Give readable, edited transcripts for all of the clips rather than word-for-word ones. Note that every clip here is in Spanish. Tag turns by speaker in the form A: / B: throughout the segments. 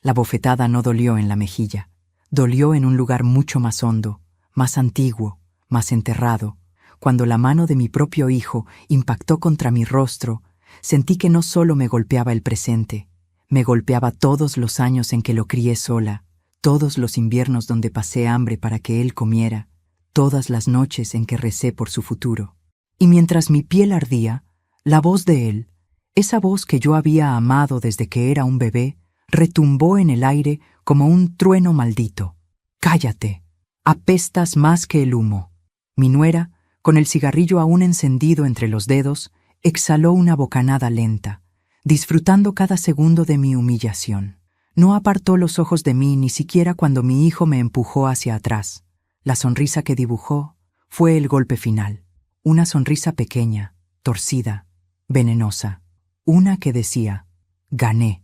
A: La bofetada no dolió en la mejilla, dolió en un lugar mucho más hondo, más antiguo, más enterrado. Cuando la mano de mi propio hijo impactó contra mi rostro, sentí que no solo me golpeaba el presente, me golpeaba todos los años en que lo crié sola, todos los inviernos donde pasé hambre para que él comiera, todas las noches en que recé por su futuro. Y mientras mi piel ardía, la voz de él, esa voz que yo había amado desde que era un bebé, retumbó en el aire como un trueno maldito. «¡Cállate! Apestas más que el humo». Mi nuera, con el cigarrillo aún encendido entre los dedos, exhaló una bocanada lenta, disfrutando cada segundo de mi humillación. No apartó los ojos de mí ni siquiera cuando mi hijo me empujó hacia atrás. La sonrisa que dibujó fue el golpe final. Una sonrisa pequeña, torcida, venenosa. Una que decía, «Gané».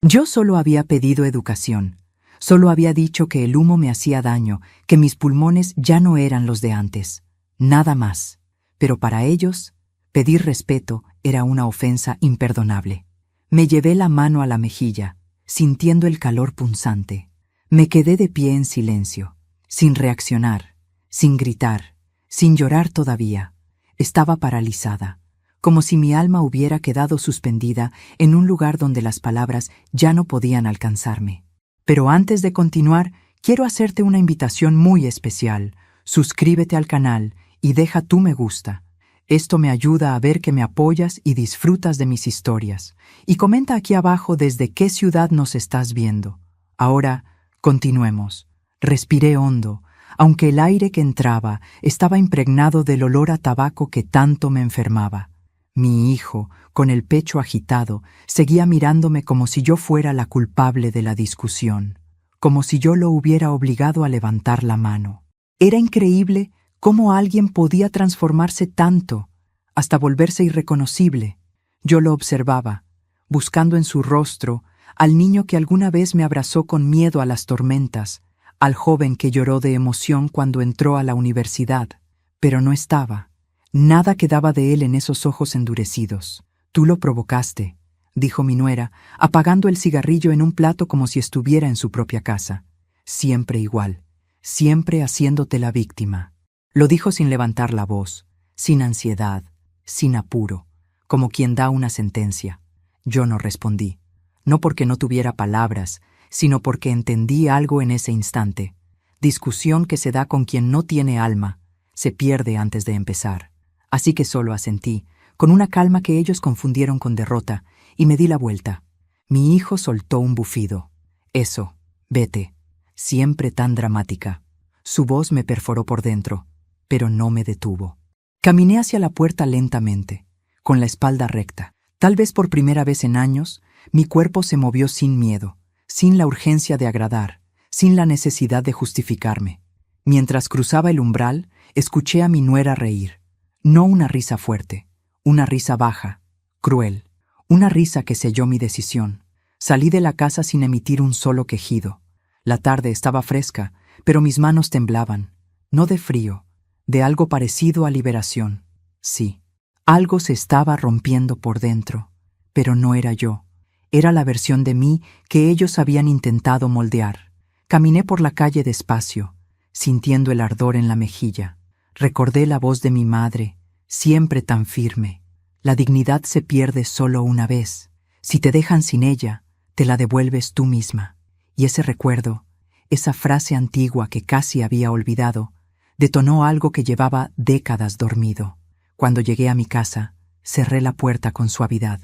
A: Yo solo había pedido educación. Solo había dicho que el humo me hacía daño, que mis pulmones ya no eran los de antes. Nada más. Pero para ellos, pedir respeto era una ofensa imperdonable. Me llevé la mano a la mejilla, sintiendo el calor punzante. Me quedé de pie en silencio, sin reaccionar, sin gritar, sin llorar todavía. Estaba paralizada, como si mi alma hubiera quedado suspendida en un lugar donde las palabras ya no podían alcanzarme. Pero antes de continuar, quiero hacerte una invitación muy especial. Suscríbete al canal y deja tu me gusta. Esto me ayuda a ver que me apoyas y disfrutas de mis historias. Y comenta aquí abajo desde qué ciudad nos estás viendo. Ahora, continuemos. Respiré hondo, aunque el aire que entraba estaba impregnado del olor a tabaco que tanto me enfermaba. Mi hijo, con el pecho agitado, seguía mirándome como si yo fuera la culpable de la discusión, como si yo lo hubiera obligado a levantar la mano. Era increíble cómo alguien podía transformarse tanto, hasta volverse irreconocible. Yo lo observaba, buscando en su rostro al niño que alguna vez me abrazó con miedo a las tormentas, al joven que lloró de emoción cuando entró a la universidad, pero no estaba. Nada quedaba de él en esos ojos endurecidos. «Tú lo provocaste», dijo mi nuera, apagando el cigarrillo en un plato como si estuviera en su propia casa. «Siempre igual, siempre haciéndote la víctima». Lo dijo sin levantar la voz, sin ansiedad, sin apuro, como quien da una sentencia. Yo no respondí, no porque no tuviera palabras, sino porque entendí algo en ese instante. Discusión que se da con quien no tiene alma, se pierde antes de empezar. Así que solo asentí, con una calma que ellos confundieron con derrota, y me di la vuelta. Mi hijo soltó un bufido. «Eso, vete», siempre tan dramática. Su voz me perforó por dentro, pero no me detuvo. Caminé hacia la puerta lentamente, con la espalda recta. Tal vez por primera vez en años, mi cuerpo se movió sin miedo, sin la urgencia de agradar, sin la necesidad de justificarme. Mientras cruzaba el umbral, escuché a mi nuera reír. No una risa fuerte, una risa baja, cruel, una risa que selló mi decisión. Salí de la casa sin emitir un solo quejido. La tarde estaba fresca, pero mis manos temblaban, no de frío, de algo parecido a liberación. Sí, algo se estaba rompiendo por dentro, pero no era yo. Era la versión de mí que ellos habían intentado moldear. Caminé por la calle despacio, sintiendo el ardor en la mejilla. Recordé la voz de mi madre, siempre tan firme. La dignidad se pierde solo una vez. Si te dejan sin ella, te la devuelves tú misma. Y ese recuerdo, esa frase antigua que casi había olvidado, detonó algo que llevaba décadas dormido. Cuando llegué a mi casa, cerré la puerta con suavidad.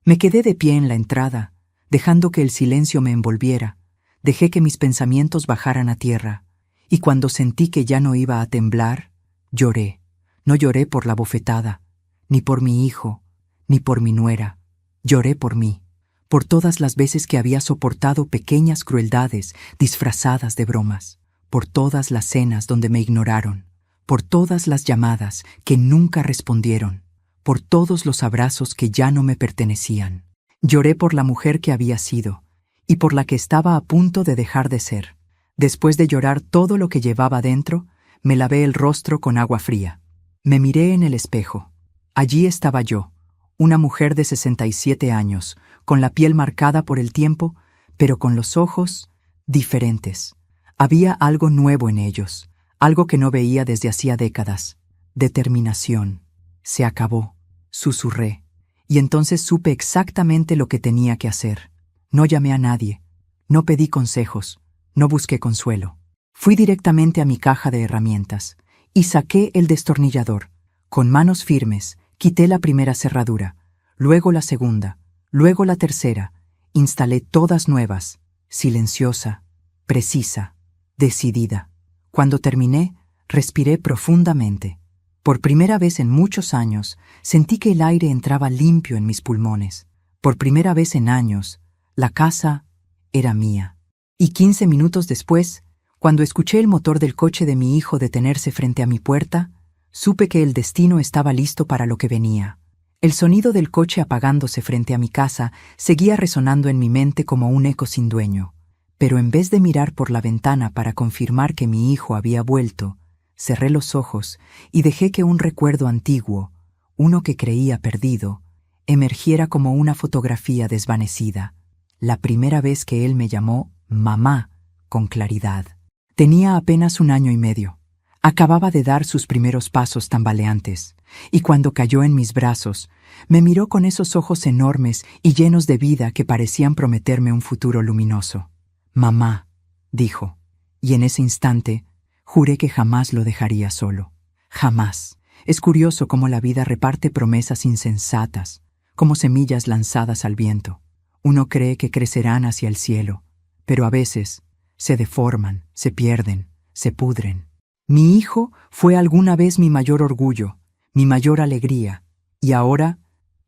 A: Me quedé de pie en la entrada, dejando que el silencio me envolviera. Dejé que mis pensamientos bajaran a tierra. Y cuando sentí que ya no iba a temblar, lloré. No lloré por la bofetada, ni por mi hijo, ni por mi nuera. Lloré por mí, por todas las veces que había soportado pequeñas crueldades disfrazadas de bromas, por todas las cenas donde me ignoraron, por todas las llamadas que nunca respondieron, por todos los abrazos que ya no me pertenecían. Lloré por la mujer que había sido y por la que estaba a punto de dejar de ser. Después de llorar todo lo que llevaba dentro, me lavé el rostro con agua fría. Me miré en el espejo. Allí estaba yo, una mujer de 67 años, con la piel marcada por el tiempo, pero con los ojos diferentes. Había algo nuevo en ellos, algo que no veía desde hacía décadas. Determinación. Se acabó, susurré, y entonces supe exactamente lo que tenía que hacer. No llamé a nadie, no pedí consejos, no busqué consuelo. Fui directamente a mi caja de herramientas y saqué el destornillador. Con manos firmes, quité la primera cerradura, luego la segunda, luego la tercera. Instalé todas nuevas, silenciosa, precisa, decidida. Cuando terminé, respiré profundamente. Por primera vez en muchos años, sentí que el aire entraba limpio en mis pulmones. Por primera vez en años, la casa era mía. Y 15 minutos después, cuando escuché el motor del coche de mi hijo detenerse frente a mi puerta, supe que el destino estaba listo para lo que venía. El sonido del coche apagándose frente a mi casa seguía resonando en mi mente como un eco sin dueño. Pero en vez de mirar por la ventana para confirmar que mi hijo había vuelto, cerré los ojos y dejé que un recuerdo antiguo, uno que creía perdido, emergiera como una fotografía desvanecida. La primera vez que él me llamó mamá con claridad. Tenía apenas 1 año y medio. Acababa de dar sus primeros pasos tambaleantes, y cuando cayó en mis brazos, me miró con esos ojos enormes y llenos de vida que parecían prometerme un futuro luminoso. Mamá, dijo, y en ese instante juré que jamás lo dejaría solo. Jamás. Es curioso cómo la vida reparte promesas insensatas, como semillas lanzadas al viento. Uno cree que crecerán hacia el cielo, pero a veces se deforman, se pierden, se pudren. Mi hijo fue alguna vez mi mayor orgullo, mi mayor alegría, y ahora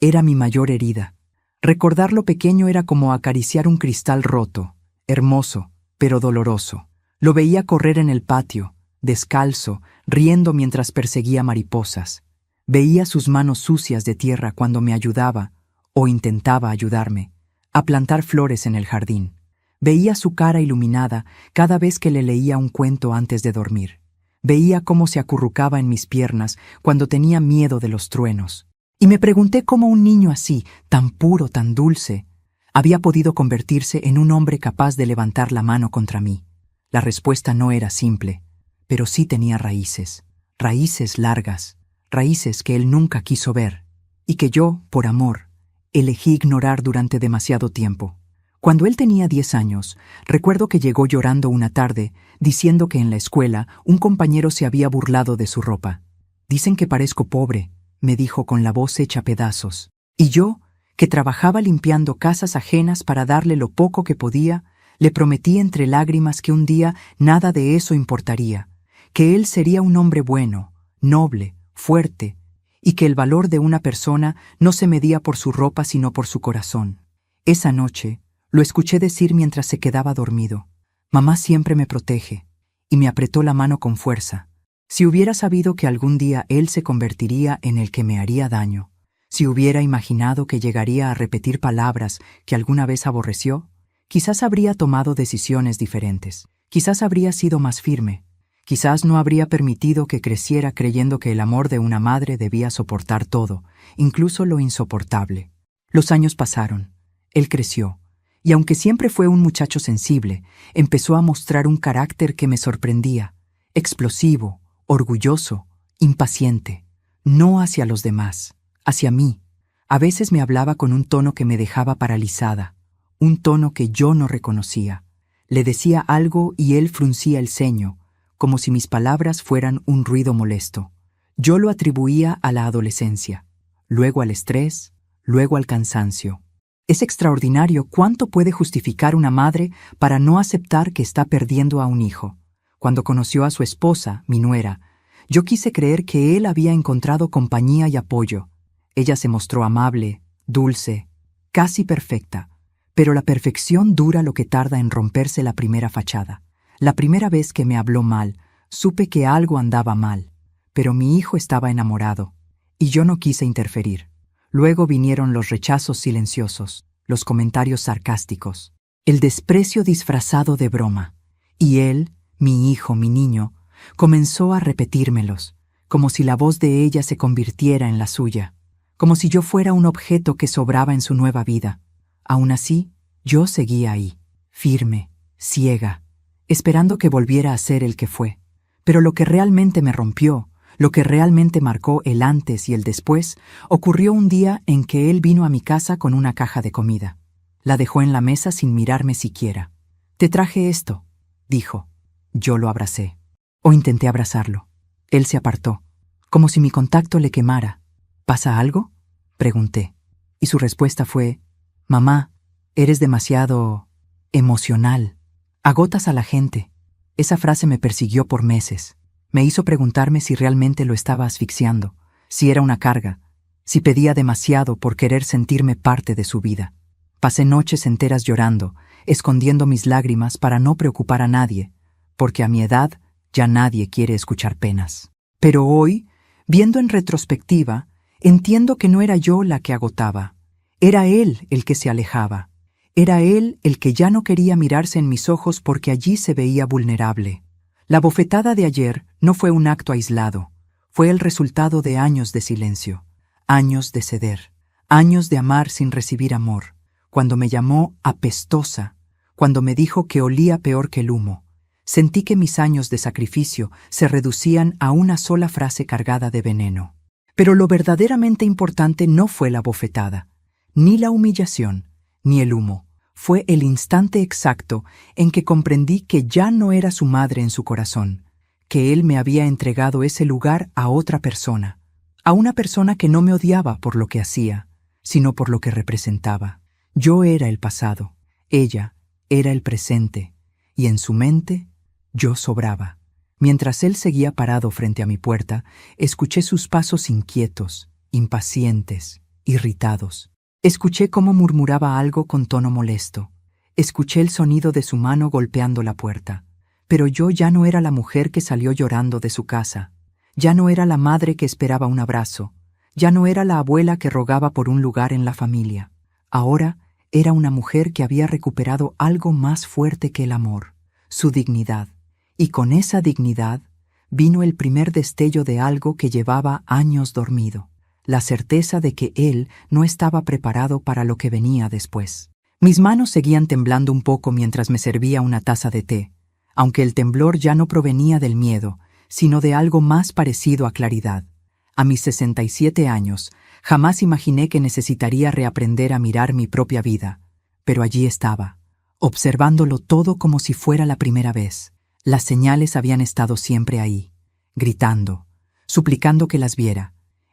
A: era mi mayor herida. Recordar lo pequeño era como acariciar un cristal roto, hermoso, pero doloroso. Lo veía correr en el patio, descalzo, riendo mientras perseguía mariposas. Veía sus manos sucias de tierra cuando me ayudaba, o intentaba ayudarme, a plantar flores en el jardín. Veía su cara iluminada cada vez que le leía un cuento antes de dormir. Veía cómo se acurrucaba en mis piernas cuando tenía miedo de los truenos. Y me pregunté cómo un niño así, tan puro, tan dulce, había podido convertirse en un hombre capaz de levantar la mano contra mí. La respuesta no era simple, pero sí tenía raíces, raíces largas, raíces que él nunca quiso ver, y que yo, por amor, elegí ignorar durante demasiado tiempo. Cuando él tenía 10 años, recuerdo que llegó llorando una tarde, diciendo que en la escuela un compañero se había burlado de su ropa. «Dicen que parezco pobre», me dijo con la voz hecha pedazos. Y yo, que trabajaba limpiando casas ajenas para darle lo poco que podía, le prometí entre lágrimas que un día nada de eso importaría, que él sería un hombre bueno, noble, fuerte, y que el valor de una persona no se medía por su ropa sino por su corazón. Esa noche, lo escuché decir mientras se quedaba dormido. «Mamá siempre me protege», y me apretó la mano con fuerza. Si hubiera sabido que algún día él se convertiría en el que me haría daño, si hubiera imaginado que llegaría a repetir palabras que alguna vez aborreció, quizás habría tomado decisiones diferentes, quizás habría sido más firme, quizás no habría permitido que creciera creyendo que el amor de una madre debía soportar todo, incluso lo insoportable. Los años pasaron, él creció, y aunque siempre fue un muchacho sensible, empezó a mostrar un carácter que me sorprendía, explosivo, orgulloso, impaciente, no hacia los demás, hacia mí. A veces me hablaba con un tono que me dejaba paralizada, un tono que yo no reconocía. Le decía algo y él fruncía el ceño, como si mis palabras fueran un ruido molesto. Yo lo atribuía a la adolescencia, luego al estrés, luego al cansancio. Es extraordinario cuánto puede justificar una madre para no aceptar que está perdiendo a un hijo. Cuando conoció a su esposa, mi nuera, yo quise creer que él había encontrado compañía y apoyo. Ella se mostró amable, dulce, casi perfecta, pero la perfección dura lo que tarda en romperse la primera fachada. La primera vez que me habló mal, supe que algo andaba mal, pero mi hijo estaba enamorado, y yo no quise interferir. Luego vinieron los rechazos silenciosos, los comentarios sarcásticos, el desprecio disfrazado de broma, y él, mi hijo, mi niño, comenzó a repetírmelos, como si la voz de ella se convirtiera en la suya, como si yo fuera un objeto que sobraba en su nueva vida. Aún así, yo seguía ahí, firme, ciega, esperando que volviera a ser el que fue. Pero lo que realmente me rompió, lo que realmente marcó el antes y el después, ocurrió un día en que él vino a mi casa con una caja de comida. La dejó en la mesa sin mirarme siquiera. «Te traje esto», dijo. Yo lo abracé. O intenté abrazarlo. Él se apartó, como si mi contacto le quemara. «¿Pasa algo?», pregunté. Y su respuesta fue: «Mamá, eres demasiado emocional. Agotas a la gente». Esa frase me persiguió por meses. Me hizo preguntarme si realmente lo estaba asfixiando, si era una carga, si pedía demasiado por querer sentirme parte de su vida. Pasé noches enteras llorando, escondiendo mis lágrimas para no preocupar a nadie, porque a mi edad ya nadie quiere escuchar penas. Pero hoy, viendo en retrospectiva, entiendo que no era yo la que agotaba. Era él el que se alejaba. Era él el que ya no quería mirarse en mis ojos porque allí se veía vulnerable. La bofetada de ayer no fue un acto aislado. Fue el resultado de años de silencio, años de ceder, años de amar sin recibir amor. Cuando me llamó apestosa, cuando me dijo que olía peor que el humo, sentí que mis años de sacrificio se reducían a una sola frase cargada de veneno. Pero lo verdaderamente importante no fue la bofetada, ni la humillación, ni el humo. Fue el instante exacto en que comprendí que ya no era su madre en su corazón, que él me había entregado ese lugar a otra persona, a una persona que no me odiaba por lo que hacía, sino por lo que representaba. Yo era el pasado, ella era el presente, y en su mente yo sobraba. Mientras él seguía parado frente a mi puerta, escuché sus pasos inquietos, impacientes, irritados. Escuché cómo murmuraba algo con tono molesto. Escuché el sonido de su mano golpeando la puerta. Pero yo ya no era la mujer que salió llorando de su casa. Ya no era la madre que esperaba un abrazo. Ya no era la abuela que rogaba por un lugar en la familia. Ahora era una mujer que había recuperado algo más fuerte que el amor, su dignidad. Y con esa dignidad vino el primer destello de algo que llevaba años dormido. La certeza de que él no estaba preparado para lo que venía después. Mis manos seguían temblando un poco mientras me servía una taza de té, aunque el temblor ya no provenía del miedo, sino de algo más parecido a claridad. A mis 67 años, jamás imaginé que necesitaría reaprender a mirar mi propia vida, pero allí estaba, observándolo todo como si fuera la primera vez. Las señales habían estado siempre ahí, gritando, suplicando que las viera.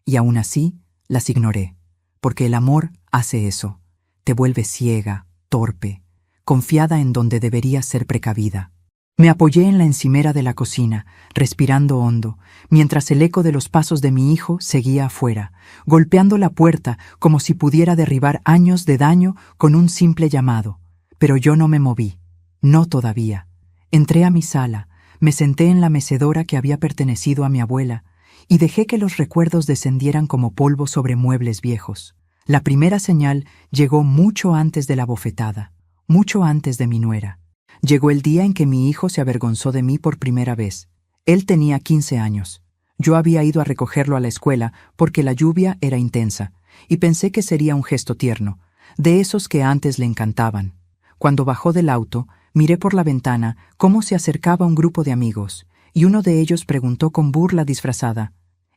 A: Y aún así, las ignoré, porque el amor hace eso, te vuelve ciega, torpe, confiada en donde deberías ser precavida. Me apoyé en la encimera de la cocina, respirando hondo, mientras el eco de los pasos de mi hijo seguía afuera, golpeando la puerta como si pudiera derribar años de daño con un simple llamado. Pero yo no me moví, no todavía. Entré a mi sala, me senté en la mecedora que había pertenecido a mi abuela, y dejé que los recuerdos descendieran como polvo sobre muebles viejos. La primera señal llegó mucho antes de la bofetada, mucho antes de mi nuera. Llegó el día en que mi hijo se avergonzó de mí por primera vez. Él tenía 15 años. Yo había ido a recogerlo a la escuela porque la lluvia era intensa, y pensé que sería un gesto tierno, de esos que antes le encantaban. Cuando bajó del auto, miré por la ventana cómo se acercaba un grupo de amigos, y uno de ellos preguntó con burla disfrazada: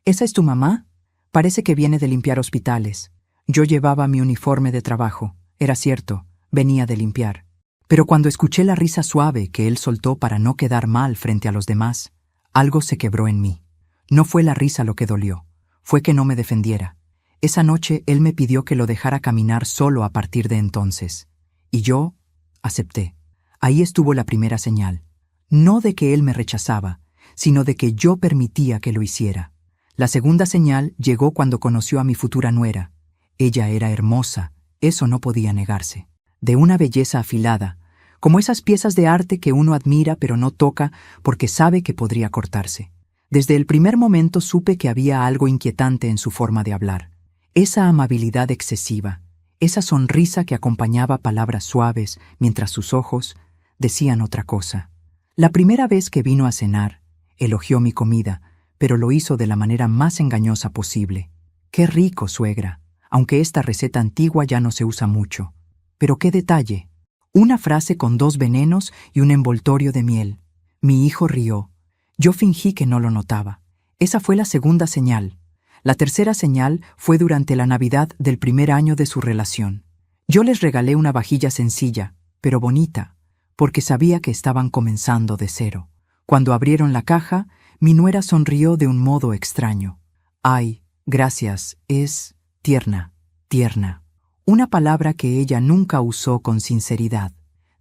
A: «¿Esa es tu mamá? Parece que viene de limpiar hospitales». Yo llevaba mi uniforme de trabajo. Era cierto, venía de limpiar. Pero cuando escuché la risa suave que él soltó para no quedar mal frente a los demás, algo se quebró en mí. No fue la risa lo que dolió, fue que no me defendiera. Esa noche él me pidió que lo dejara caminar solo a partir de entonces. Y yo acepté. Ahí estuvo la primera señal. No de que él me rechazaba, sino de que yo permitía que lo hiciera. La segunda señal llegó cuando conoció a mi futura nuera. Ella era hermosa, eso no podía negarse. De una belleza afilada, como esas piezas de arte que uno admira pero no toca porque sabe que podría cortarse. Desde el primer momento supe que había algo inquietante en su forma de hablar. Esa amabilidad excesiva, esa sonrisa que acompañaba palabras suaves mientras sus ojos decían otra cosa. La primera vez que vino a cenar, elogió mi comida, pero lo hizo de la manera más engañosa posible. «Qué rico, suegra, aunque esta receta antigua ya no se usa mucho. Pero qué detalle, Una frase con 2 venenos y un envoltorio de miel. Mi hijo rió. Yo fingí que no lo notaba. Esa fue la segunda señal. La tercera señal fue durante la Navidad del primer año de su relación. Yo les regalé una vajilla sencilla, pero bonita, porque sabía que estaban comenzando de cero. Cuando abrieron la caja, mi nuera sonrió de un modo extraño. Ay, gracias, es tierna, tierna. Una palabra que ella nunca usó con sinceridad.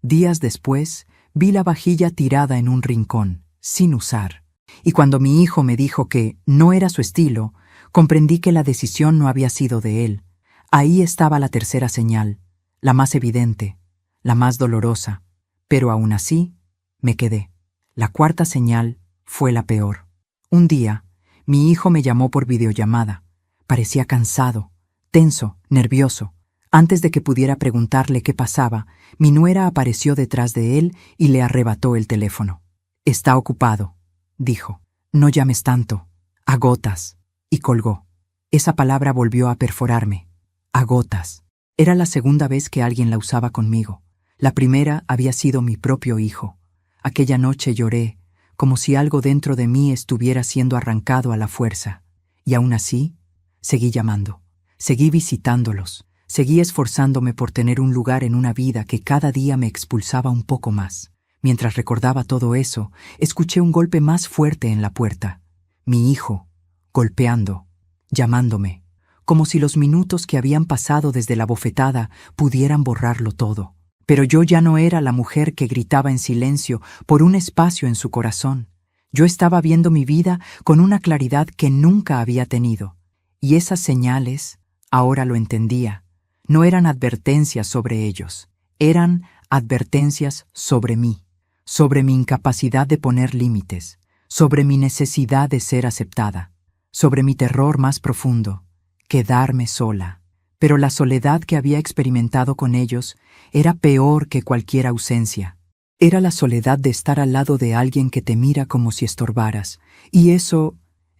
A: Días después, vi la vajilla tirada en un rincón, sin usar. Y cuando mi hijo me dijo que no era su estilo, comprendí que la decisión no había sido de él. Ahí estaba la tercera señal, la más evidente, la más dolorosa. Pero aún así, me quedé. La cuarta señal fue la peor. Un día, mi hijo me llamó por videollamada. Parecía cansado, tenso, nervioso. Antes de que pudiera preguntarle qué pasaba, mi nuera apareció detrás de él y le arrebató el teléfono. «Está ocupado», dijo. «No llames tanto. Agotas». Y colgó. Esa palabra volvió a perforarme. Agotas. Era la segunda vez que alguien la usaba conmigo. La primera había sido mi propio hijo. Aquella noche lloré, como si algo dentro de mí estuviera siendo arrancado a la fuerza. Y aún así, seguí llamando. Seguí visitándolos. Seguí esforzándome por tener un lugar en una vida que cada día me expulsaba un poco más. Mientras recordaba todo eso, escuché un golpe más fuerte en la puerta. Mi hijo, golpeando, llamándome, como si los minutos que habían pasado desde la bofetada pudieran borrarlo todo. Pero yo ya no era la mujer que gritaba en silencio por un espacio en su corazón. Yo estaba viendo mi vida con una claridad que nunca había tenido. Y esas señales, ahora lo entendía, no eran advertencias sobre ellos, eran advertencias sobre mí, sobre mi incapacidad de poner límites, sobre mi necesidad de ser aceptada, sobre mi terror más profundo, quedarme sola. Pero la soledad que había experimentado con ellos era peor que cualquier ausencia. Era la soledad de estar al lado de alguien que te mira como si estorbaras, y eso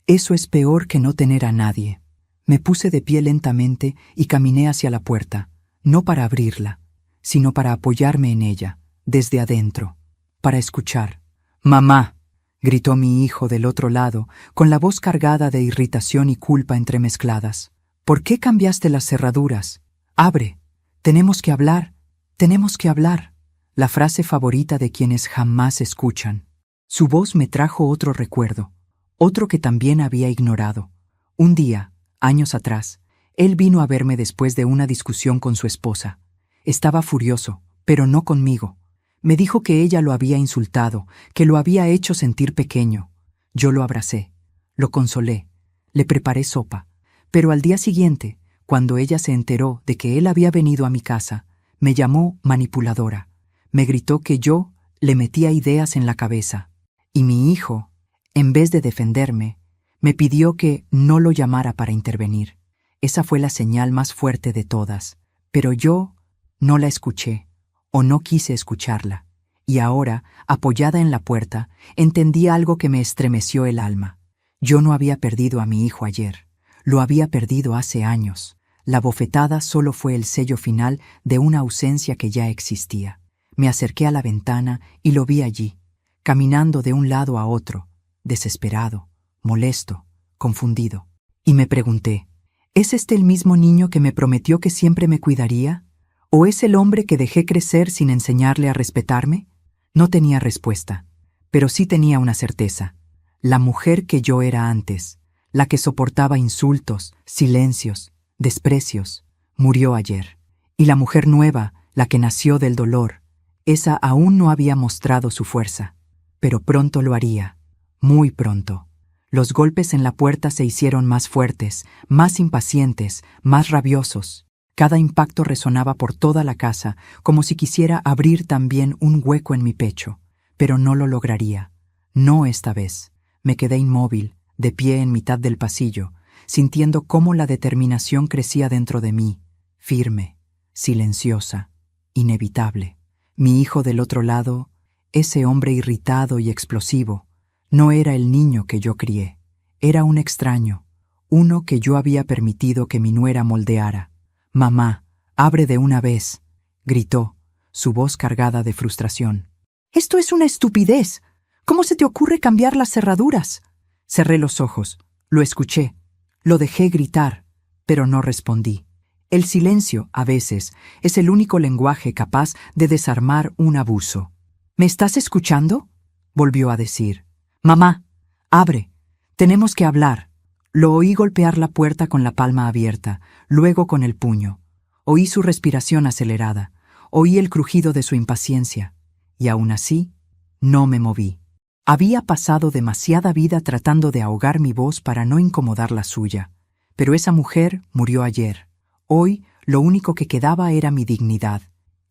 A: es peor que no tener a nadie. Me puse de pie lentamente y caminé hacia la puerta, no para abrirla, sino para apoyarme en ella, desde adentro, para escuchar. «Mamá», gritó mi hijo del otro lado, con la voz cargada de irritación y culpa entremezcladas. «¿Por qué cambiaste las cerraduras? Abre. Tenemos que hablar. Tenemos que hablar». La frase favorita de quienes jamás escuchan. Su voz me trajo otro recuerdo, otro que también había ignorado. Un día, años atrás, él vino a verme después de una discusión con su esposa. Estaba furioso, pero no conmigo. Me dijo que ella lo había insultado, que lo había hecho sentir pequeño. Yo lo abracé, lo consolé, le preparé sopa. Pero al día siguiente, cuando ella se enteró de que él había venido a mi casa, me llamó manipuladora. Me gritó que yo le metía ideas en la cabeza. Y mi hijo, en vez de defenderme, me pidió que no lo llamara para intervenir. Esa fue la señal más fuerte de todas. Pero yo no la escuché, o no quise escucharla. Y ahora, apoyada en la puerta, entendí algo que me estremeció el alma. Yo no había perdido a mi hijo ayer. Lo había perdido hace años. La bofetada solo fue el sello final de una ausencia que ya existía. Me acerqué a la ventana y lo vi allí, caminando de un lado a otro, desesperado, molesto, confundido. Y me pregunté, ¿es este el mismo niño que me prometió que siempre me cuidaría? ¿O es el hombre que dejé crecer sin enseñarle a respetarme? No tenía respuesta, pero sí tenía una certeza. La mujer que yo era antes, la que soportaba insultos, silencios, desprecios, murió ayer. Y la mujer nueva, la que nació del dolor, esa aún no había mostrado su fuerza. Pero pronto lo haría, muy pronto. Los golpes en la puerta se hicieron más fuertes, más impacientes, más rabiosos. Cada impacto resonaba por toda la casa, como si quisiera abrir también un hueco en mi pecho. Pero no lo lograría. No esta vez. Me quedé inmóvil, de pie en mitad del pasillo, sintiendo cómo la determinación crecía dentro de mí, firme, silenciosa, inevitable. Mi hijo del otro lado, ese hombre irritado y explosivo, no era el niño que yo crié. Era un extraño, uno que yo había permitido que mi nuera moldeara. «Mamá, abre de una vez», gritó, su voz cargada de frustración. «Esto es una estupidez. ¿Cómo se te ocurre cambiar las cerraduras?» Cerré los ojos. Lo escuché. Lo dejé gritar, pero no respondí. El silencio, a veces, es el único lenguaje capaz de desarmar un abuso. «¿Me estás escuchando?», volvió a decir. «Mamá, abre. Tenemos que hablar». Lo oí golpear la puerta con la palma abierta, luego con el puño. Oí su respiración acelerada. Oí el crujido de su impaciencia. Y aún así, no me moví. Había pasado demasiada vida tratando de ahogar mi voz para no incomodar la suya. Pero esa mujer murió ayer. Hoy, lo único que quedaba era mi dignidad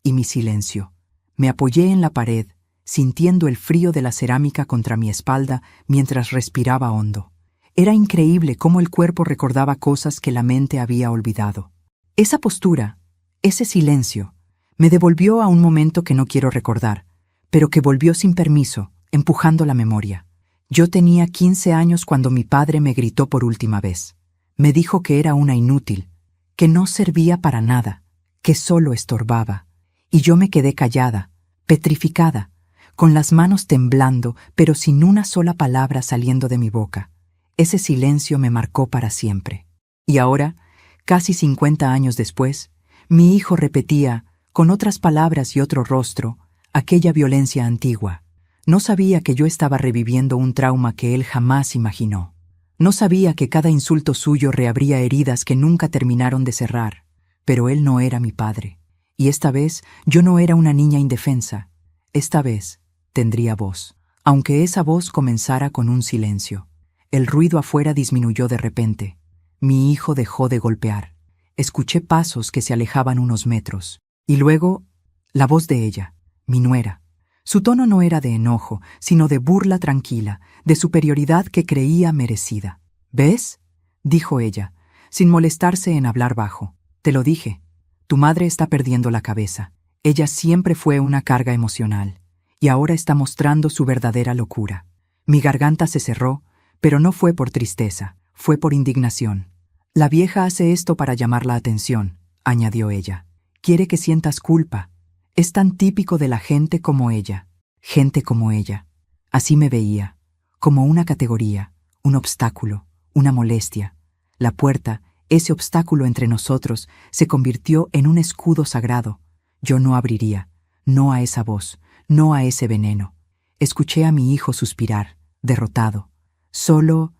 A: y mi silencio. Me apoyé en la pared, sintiendo el frío de la cerámica contra mi espalda mientras respiraba hondo. Era increíble cómo el cuerpo recordaba cosas que la mente había olvidado. Esa postura, ese silencio, me devolvió a un momento que no quiero recordar, pero que volvió sin permiso, empujando la memoria. Yo tenía 15 años cuando mi padre me gritó por última vez. Me dijo que era una inútil, que no servía para nada, que solo estorbaba. Y yo me quedé callada, petrificada, con las manos temblando, pero sin una sola palabra saliendo de mi boca. Ese silencio me marcó para siempre. Y ahora, casi 50 años después, mi hijo repetía, con otras palabras y otro rostro, aquella violencia antigua. No sabía que yo estaba reviviendo un trauma que él jamás imaginó. No sabía que cada insulto suyo reabría heridas que nunca terminaron de cerrar. Pero él no era mi padre. Y esta vez yo no era una niña indefensa. Esta vez tendría voz. Aunque esa voz comenzara con un silencio. El ruido afuera disminuyó de repente. Mi hijo dejó de golpear. Escuché pasos que se alejaban unos metros. Y luego, la voz de ella, mi nuera. Su tono no era de enojo, sino de burla tranquila, de superioridad que creía merecida. «¿Ves?», dijo ella, sin molestarse en hablar bajo. «Te lo dije. Tu madre está perdiendo la cabeza. Ella siempre fue una carga emocional. Y ahora está mostrando su verdadera locura». Mi garganta se cerró, pero no fue por tristeza, fue por indignación. «La vieja hace esto para llamar la atención», añadió ella. «Quiere que sientas culpa. Es tan típico de la gente como ella». Gente como ella. Así me veía, como una categoría, un obstáculo, una molestia. La puerta, ese obstáculo entre nosotros, se convirtió en un escudo sagrado. Yo no abriría, no a esa voz, no a ese veneno. Escuché a mi hijo suspirar, derrotado. Solo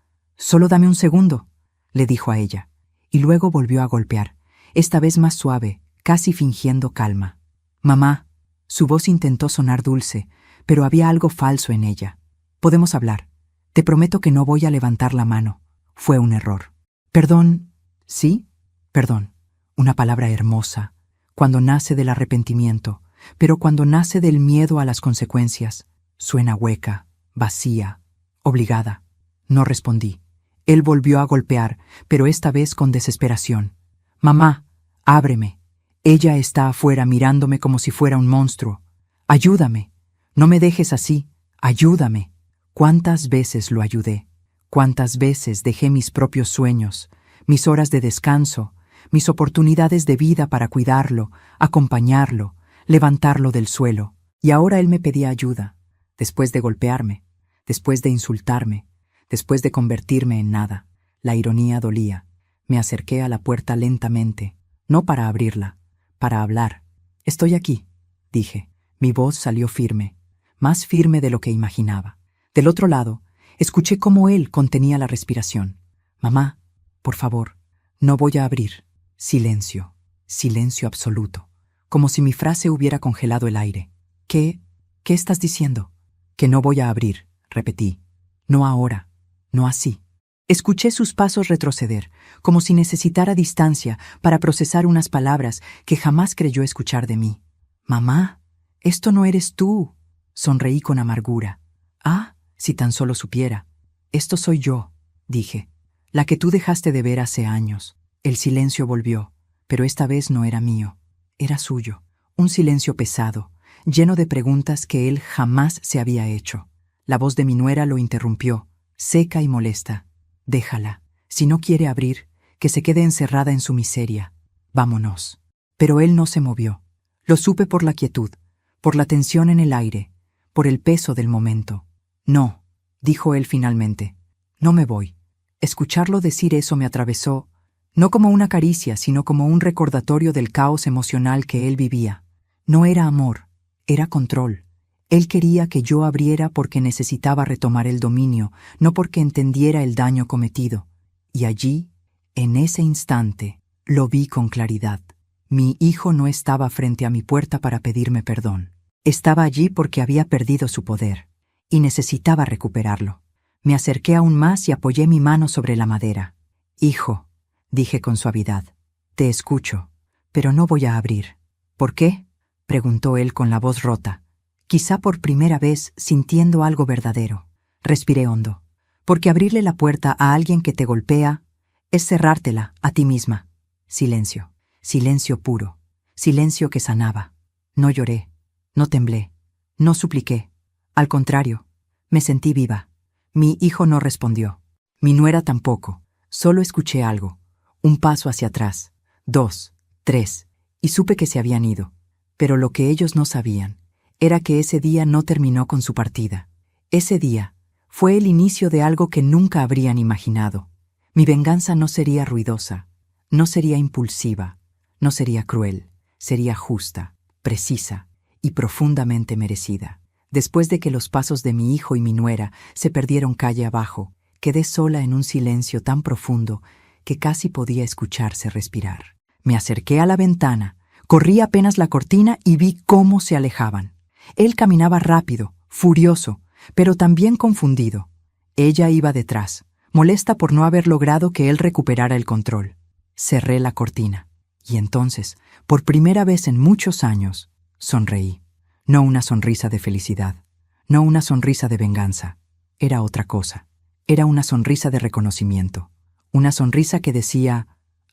A: dame un segundo», le dijo a ella, y luego volvió a golpear, esta vez más suave, casi fingiendo calma. «Mamá», su voz intentó sonar dulce, pero había algo falso en ella. «Podemos hablar. Te prometo que no voy a levantar la mano. Fue un error». «Perdón». «¿Sí? Perdón». Una palabra hermosa, cuando nace del arrepentimiento, pero cuando nace del miedo a las consecuencias, suena hueca, vacía, obligada. No respondí. Él volvió a golpear, pero esta vez con desesperación. «Mamá, ábreme. Ella está afuera mirándome como si fuera un monstruo. Ayúdame. No me dejes así. Ayúdame». ¿Cuántas veces lo ayudé? ¿Cuántas veces dejé mis propios sueños, mis horas de descanso, mis oportunidades de vida para cuidarlo, acompañarlo, levantarlo del suelo? Y ahora él me pedía ayuda, después de golpearme, después de insultarme, después de convertirme en nada. La ironía dolía. Me acerqué a la puerta lentamente, no para abrirla, para hablar. «Estoy aquí», dije. Mi voz salió firme, más firme de lo que imaginaba. Del otro lado, escuché cómo él contenía la respiración. «Mamá, por favor, no voy a abrir». Silencio, silencio absoluto, como si mi frase hubiera congelado el aire. ¿Qué estás diciendo?» «Que no voy a abrir», repetí. «No ahora, no así». Escuché sus pasos retroceder, como si necesitara distancia para procesar unas palabras que jamás creyó escuchar de mí. «Mamá, esto no eres tú». Sonreí con amargura. «Ah, si tan solo supiera. Esto soy yo», dije. «La que tú dejaste de ver hace años». El silencio volvió, pero esta vez no era mío, era suyo. Un silencio pesado, lleno de preguntas que él jamás se había hecho. La voz de mi nuera lo interrumpió, seca y molesta. «Déjala. Si no quiere abrir, que se quede encerrada en su miseria. Vámonos». Pero él no se movió. Lo supe por la quietud, por la tensión en el aire, por el peso del momento. No, dijo él finalmente. No me voy. Escucharlo decir eso me atravesó, no como una caricia, sino como un recordatorio del caos emocional que él vivía. No era amor, era control. Él quería que yo abriera porque necesitaba retomar el dominio, no porque entendiera el daño cometido. Y allí, en ese instante, lo vi con claridad. Mi hijo no estaba frente a mi puerta para pedirme perdón. Estaba allí porque había perdido su poder, y necesitaba recuperarlo. Me acerqué aún más y apoyé mi mano sobre la madera. Hijo, dije con suavidad, te escucho, pero no voy a abrir. ¿Por qué?, preguntó él con la voz rota, quizá por primera vez sintiendo algo verdadero. Respiré hondo. Porque abrirle la puerta a alguien que te golpea es cerrártela a ti misma. Silencio, silencio puro, silencio que sanaba. No lloré, no temblé, no supliqué. Al contrario, me sentí viva. Mi hijo no respondió. Mi nuera tampoco. Solo escuché algo. Un paso hacia atrás. 2, 3. Y supe que se habían ido. Pero lo que ellos no sabían era que ese día no terminó con su partida. Ese día fue el inicio de algo que nunca habrían imaginado. Mi venganza no sería ruidosa, no sería impulsiva, no sería cruel, sería justa, precisa y profundamente merecida. Después de que los pasos de mi hijo y mi nuera se perdieron calle abajo, quedé sola en un silencio tan profundo que casi podía escucharse respirar. Me acerqué a la ventana, corrí apenas la cortina y vi cómo se alejaban. Él caminaba rápido, furioso, pero también confundido. Ella iba detrás, molesta por no haber logrado que él recuperara el control. Cerré la cortina, y entonces, por primera vez en muchos años, sonreí. No una sonrisa de felicidad, no una sonrisa de venganza. Era otra cosa. Era una sonrisa de reconocimiento. Una sonrisa que decía,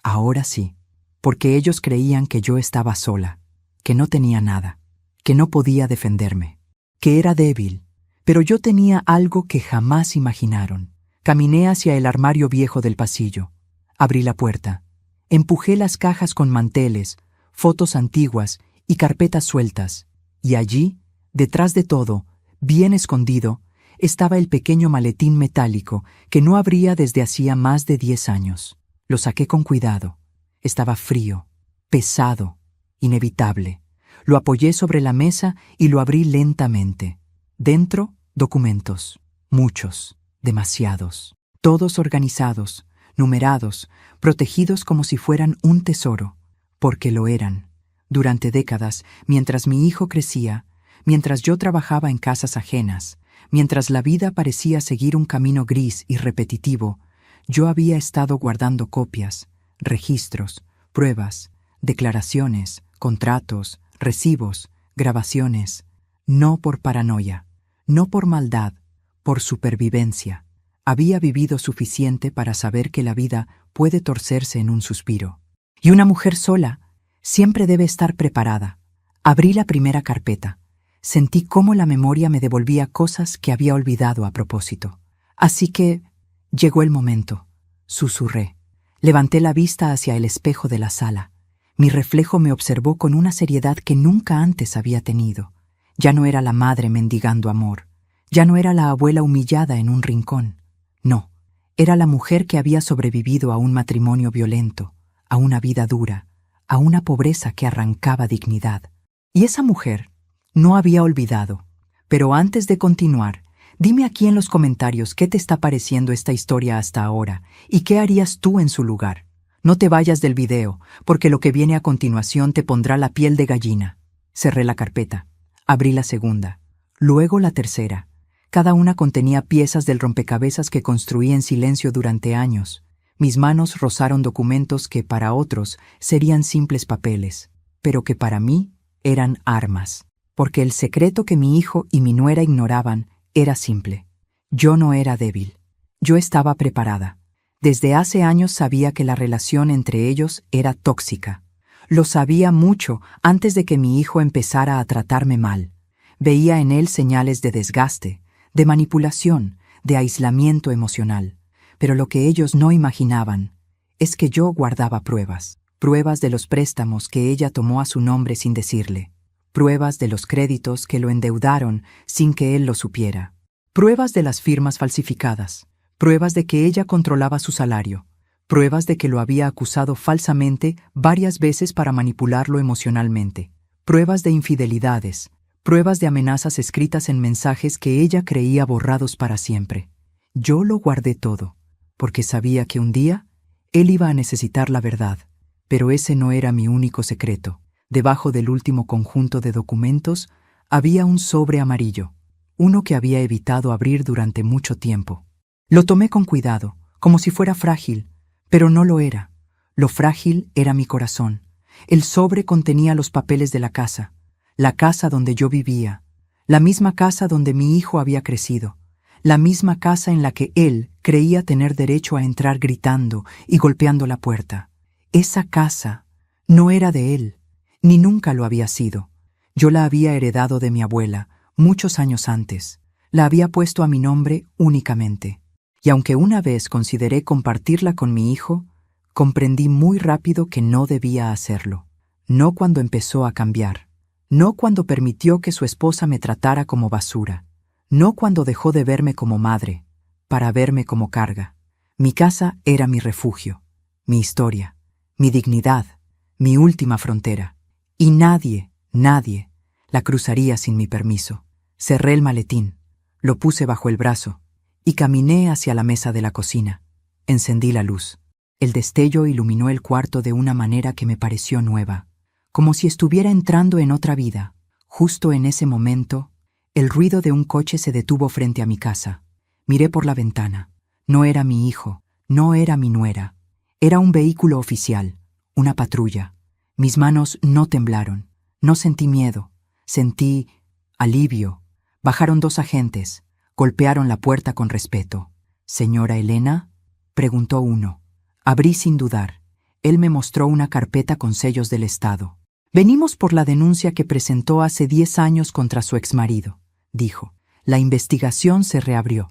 A: ahora sí, porque ellos creían que yo estaba sola, que no tenía nada, que no podía defenderme, que era débil. Pero yo tenía algo que jamás imaginaron. Caminé hacia el armario viejo del pasillo. Abrí la puerta. Empujé las cajas con manteles, fotos antiguas y carpetas sueltas. Y allí, detrás de todo, bien escondido, estaba el pequeño maletín metálico que no abría desde hacía más de 10 años. Lo saqué con cuidado. Estaba frío, pesado, inevitable. Lo apoyé sobre la mesa y lo abrí lentamente. Dentro, documentos. Muchos, demasiados. Todos organizados, numerados, protegidos como si fueran un tesoro. Porque lo eran. Durante décadas, mientras mi hijo crecía, mientras yo trabajaba en casas ajenas, mientras la vida parecía seguir un camino gris y repetitivo, yo había estado guardando copias, registros, pruebas, declaraciones, contratos, recibos, grabaciones, no por paranoia, no por maldad, por supervivencia. Había vivido suficiente para saber que la vida puede torcerse en un suspiro. Y una mujer sola siempre debe estar preparada. Abrí la primera carpeta. Sentí cómo la memoria me devolvía cosas que había olvidado a propósito. Así que llegó el momento. Susurré. Levanté la vista hacia el espejo de la sala. Mi reflejo me observó con una seriedad que nunca antes había tenido. Ya no era la madre mendigando amor. Ya no era la abuela humillada en un rincón. No, era la mujer que había sobrevivido a un matrimonio violento, a una vida dura, a una pobreza que arrancaba dignidad. Y esa mujer no había olvidado. Pero antes de continuar, dime aquí en los comentarios qué te está pareciendo esta historia hasta ahora y qué harías tú en su lugar. No te vayas del video, porque lo que viene a continuación te pondrá la piel de gallina. Cerré la carpeta. Abrí la segunda. Luego la tercera. Cada una contenía piezas del rompecabezas que construí en silencio durante años. Mis manos rozaron documentos que para otros serían simples papeles, pero que para mí eran armas. Porque el secreto que mi hijo y mi nuera ignoraban era simple. Yo no era débil. Yo estaba preparada. Desde hace años sabía que la relación entre ellos era tóxica. Lo sabía mucho antes de que mi hijo empezara a tratarme mal. Veía en él señales de desgaste, de manipulación, de aislamiento emocional. Pero lo que ellos no imaginaban es que yo guardaba pruebas. pruebas de los préstamos que ella tomó a su nombre sin decirle, pruebas de los créditos que lo endeudaron sin que él lo supiera, pruebas de las firmas falsificadas, pruebas de que ella controlaba su salario, pruebas de que lo había acusado falsamente varias veces para manipularlo emocionalmente, pruebas de infidelidades, pruebas de amenazas escritas en mensajes que ella creía borrados para siempre. Yo lo guardé todo, porque sabía que un día él iba a necesitar la verdad, pero ese no era mi único secreto. Debajo del último conjunto de documentos había un sobre amarillo, uno que había evitado abrir durante mucho tiempo. Lo tomé con cuidado, como si fuera frágil, pero no lo era. Lo frágil era mi corazón. El sobre contenía los papeles de la casa donde yo vivía, la misma casa donde mi hijo había crecido, la misma casa en la que él creía tener derecho a entrar gritando y golpeando la puerta. Esa casa no era de él, ni nunca lo había sido. Yo la había heredado de mi abuela muchos años antes. La había puesto a mi nombre únicamente. Y aunque una vez consideré compartirla con mi hijo, comprendí muy rápido que no debía hacerlo. No cuando empezó a cambiar. No cuando permitió que su esposa me tratara como basura. No cuando dejó de verme como madre, para verme como carga. Mi casa era mi refugio, mi historia, mi dignidad, mi última frontera. Y nadie la cruzaría sin mi permiso. Cerré el maletín, lo puse bajo el brazo y caminé hacia la mesa de la cocina. Encendí la luz. El destello iluminó el cuarto de una manera que me pareció nueva, como si estuviera entrando en otra vida. Justo en ese momento, el ruido de un coche se detuvo frente a mi casa. Miré por la ventana. No era mi hijo, no era mi nuera. Era un vehículo oficial, una patrulla. Mis manos no temblaron, no sentí miedo, sentí alivio. Bajaron 2 agentes, golpearon la puerta con respeto. «¿Señora Elena?», preguntó uno. Abrí sin dudar. Él me mostró una carpeta con sellos del Estado. «Venimos por la denuncia que presentó hace 10 años contra su exmarido», dijo. «La investigación se reabrió,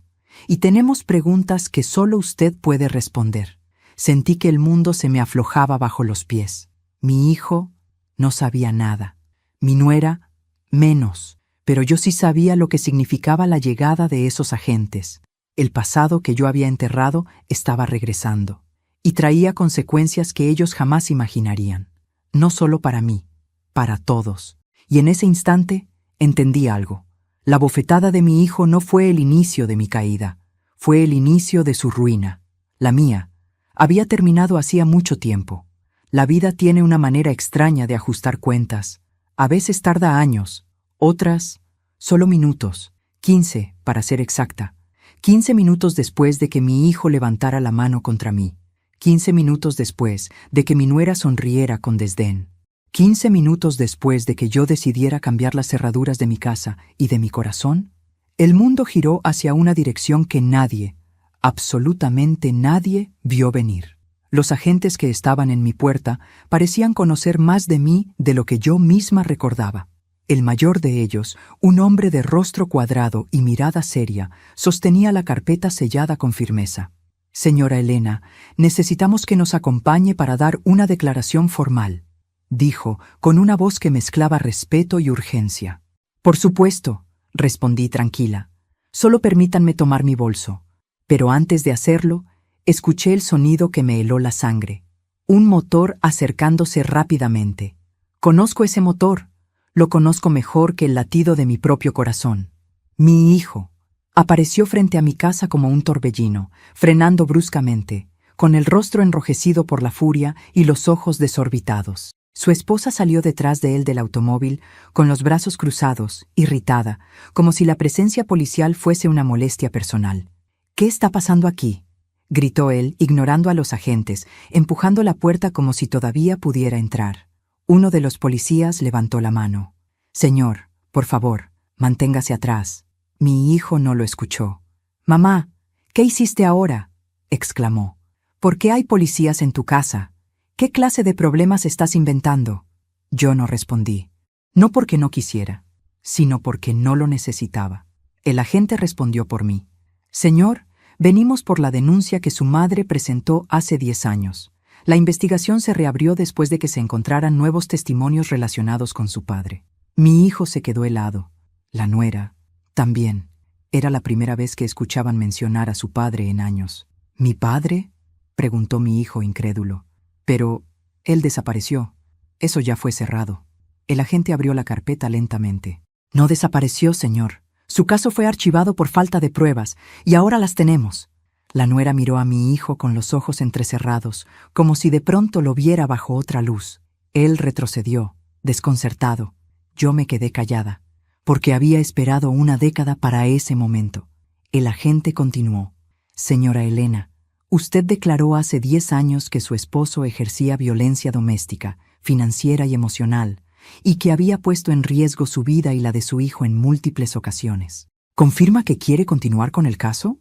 A: y tenemos preguntas que solo usted puede responder». Sentí que el mundo se me aflojaba bajo los pies. Mi hijo no sabía nada. Mi nuera, menos. Pero yo sí sabía lo que significaba la llegada de esos agentes. El pasado que yo había enterrado estaba regresando, y traía consecuencias que ellos jamás imaginarían. No solo para mí, para todos. Y en ese instante entendí algo. La bofetada de mi hijo no fue el inicio de mi caída, fue el inicio de su ruina. La mía había terminado hacía mucho tiempo. La vida tiene una manera extraña de ajustar cuentas. A veces tarda años, otras solo minutos, 15 para ser exacta. 15 minutos después de que mi hijo levantara la mano contra mí. 15 minutos después de que mi nuera sonriera con desdén. 15 minutos después de que yo decidiera cambiar las cerraduras de mi casa y de mi corazón, el mundo giró hacia una dirección que nadie, absolutamente nadie, vio venir. Los agentes que estaban en mi puerta parecían conocer más de mí de lo que yo misma recordaba. El mayor de ellos, un hombre de rostro cuadrado y mirada seria, sostenía la carpeta sellada con firmeza. «Señora Elena, necesitamos que nos acompañe para dar una declaración formal», dijo, con una voz que mezclaba respeto y urgencia. «Por supuesto», respondí tranquila. «Solo permítanme tomar mi bolso». Pero antes de hacerlo, escuché el sonido que me heló la sangre. Un motor acercándose rápidamente. Conozco ese motor. Lo conozco mejor que el latido de mi propio corazón. Mi hijo apareció frente a mi casa como un torbellino, frenando bruscamente, con el rostro enrojecido por la furia y los ojos desorbitados. Su esposa salió detrás de él del automóvil, con los brazos cruzados, irritada, como si la presencia policial fuese una molestia personal. «¿Qué está pasando aquí?», gritó él, ignorando a los agentes, empujando la puerta como si todavía pudiera entrar. Uno de los policías levantó la mano. «Señor, por favor, manténgase atrás». Mi hijo no lo escuchó. «Mamá, ¿qué hiciste ahora?», exclamó. «¿Por qué hay policías en tu casa? ¿Qué clase de problemas estás inventando?». Yo no respondí. No porque no quisiera, sino porque no lo necesitaba. El agente respondió por mí. «Señor, venimos por la denuncia que su madre presentó hace 10 años. La investigación se reabrió después de que se encontraran nuevos testimonios relacionados con su padre. Mi hijo se quedó helado. La nuera, también. Era la primera vez que escuchaban mencionar a su padre en años. ¿Mi padre?, preguntó mi hijo incrédulo. Pero él desapareció. Eso ya fue cerrado. El agente abrió la carpeta lentamente. No desapareció, señor. Su caso fue archivado por falta de pruebas, y ahora las tenemos. La nuera miró a mi hijo con los ojos entrecerrados, como si de pronto lo viera bajo otra luz. Él retrocedió, desconcertado. Yo me quedé callada, porque había esperado una década para ese momento. El agente continuó. Señora Elena, usted declaró hace 10 años que su esposo ejercía violencia doméstica, financiera y emocional, y que había puesto en riesgo su vida y la de su hijo en múltiples ocasiones. ¿Confirma que quiere continuar con el caso?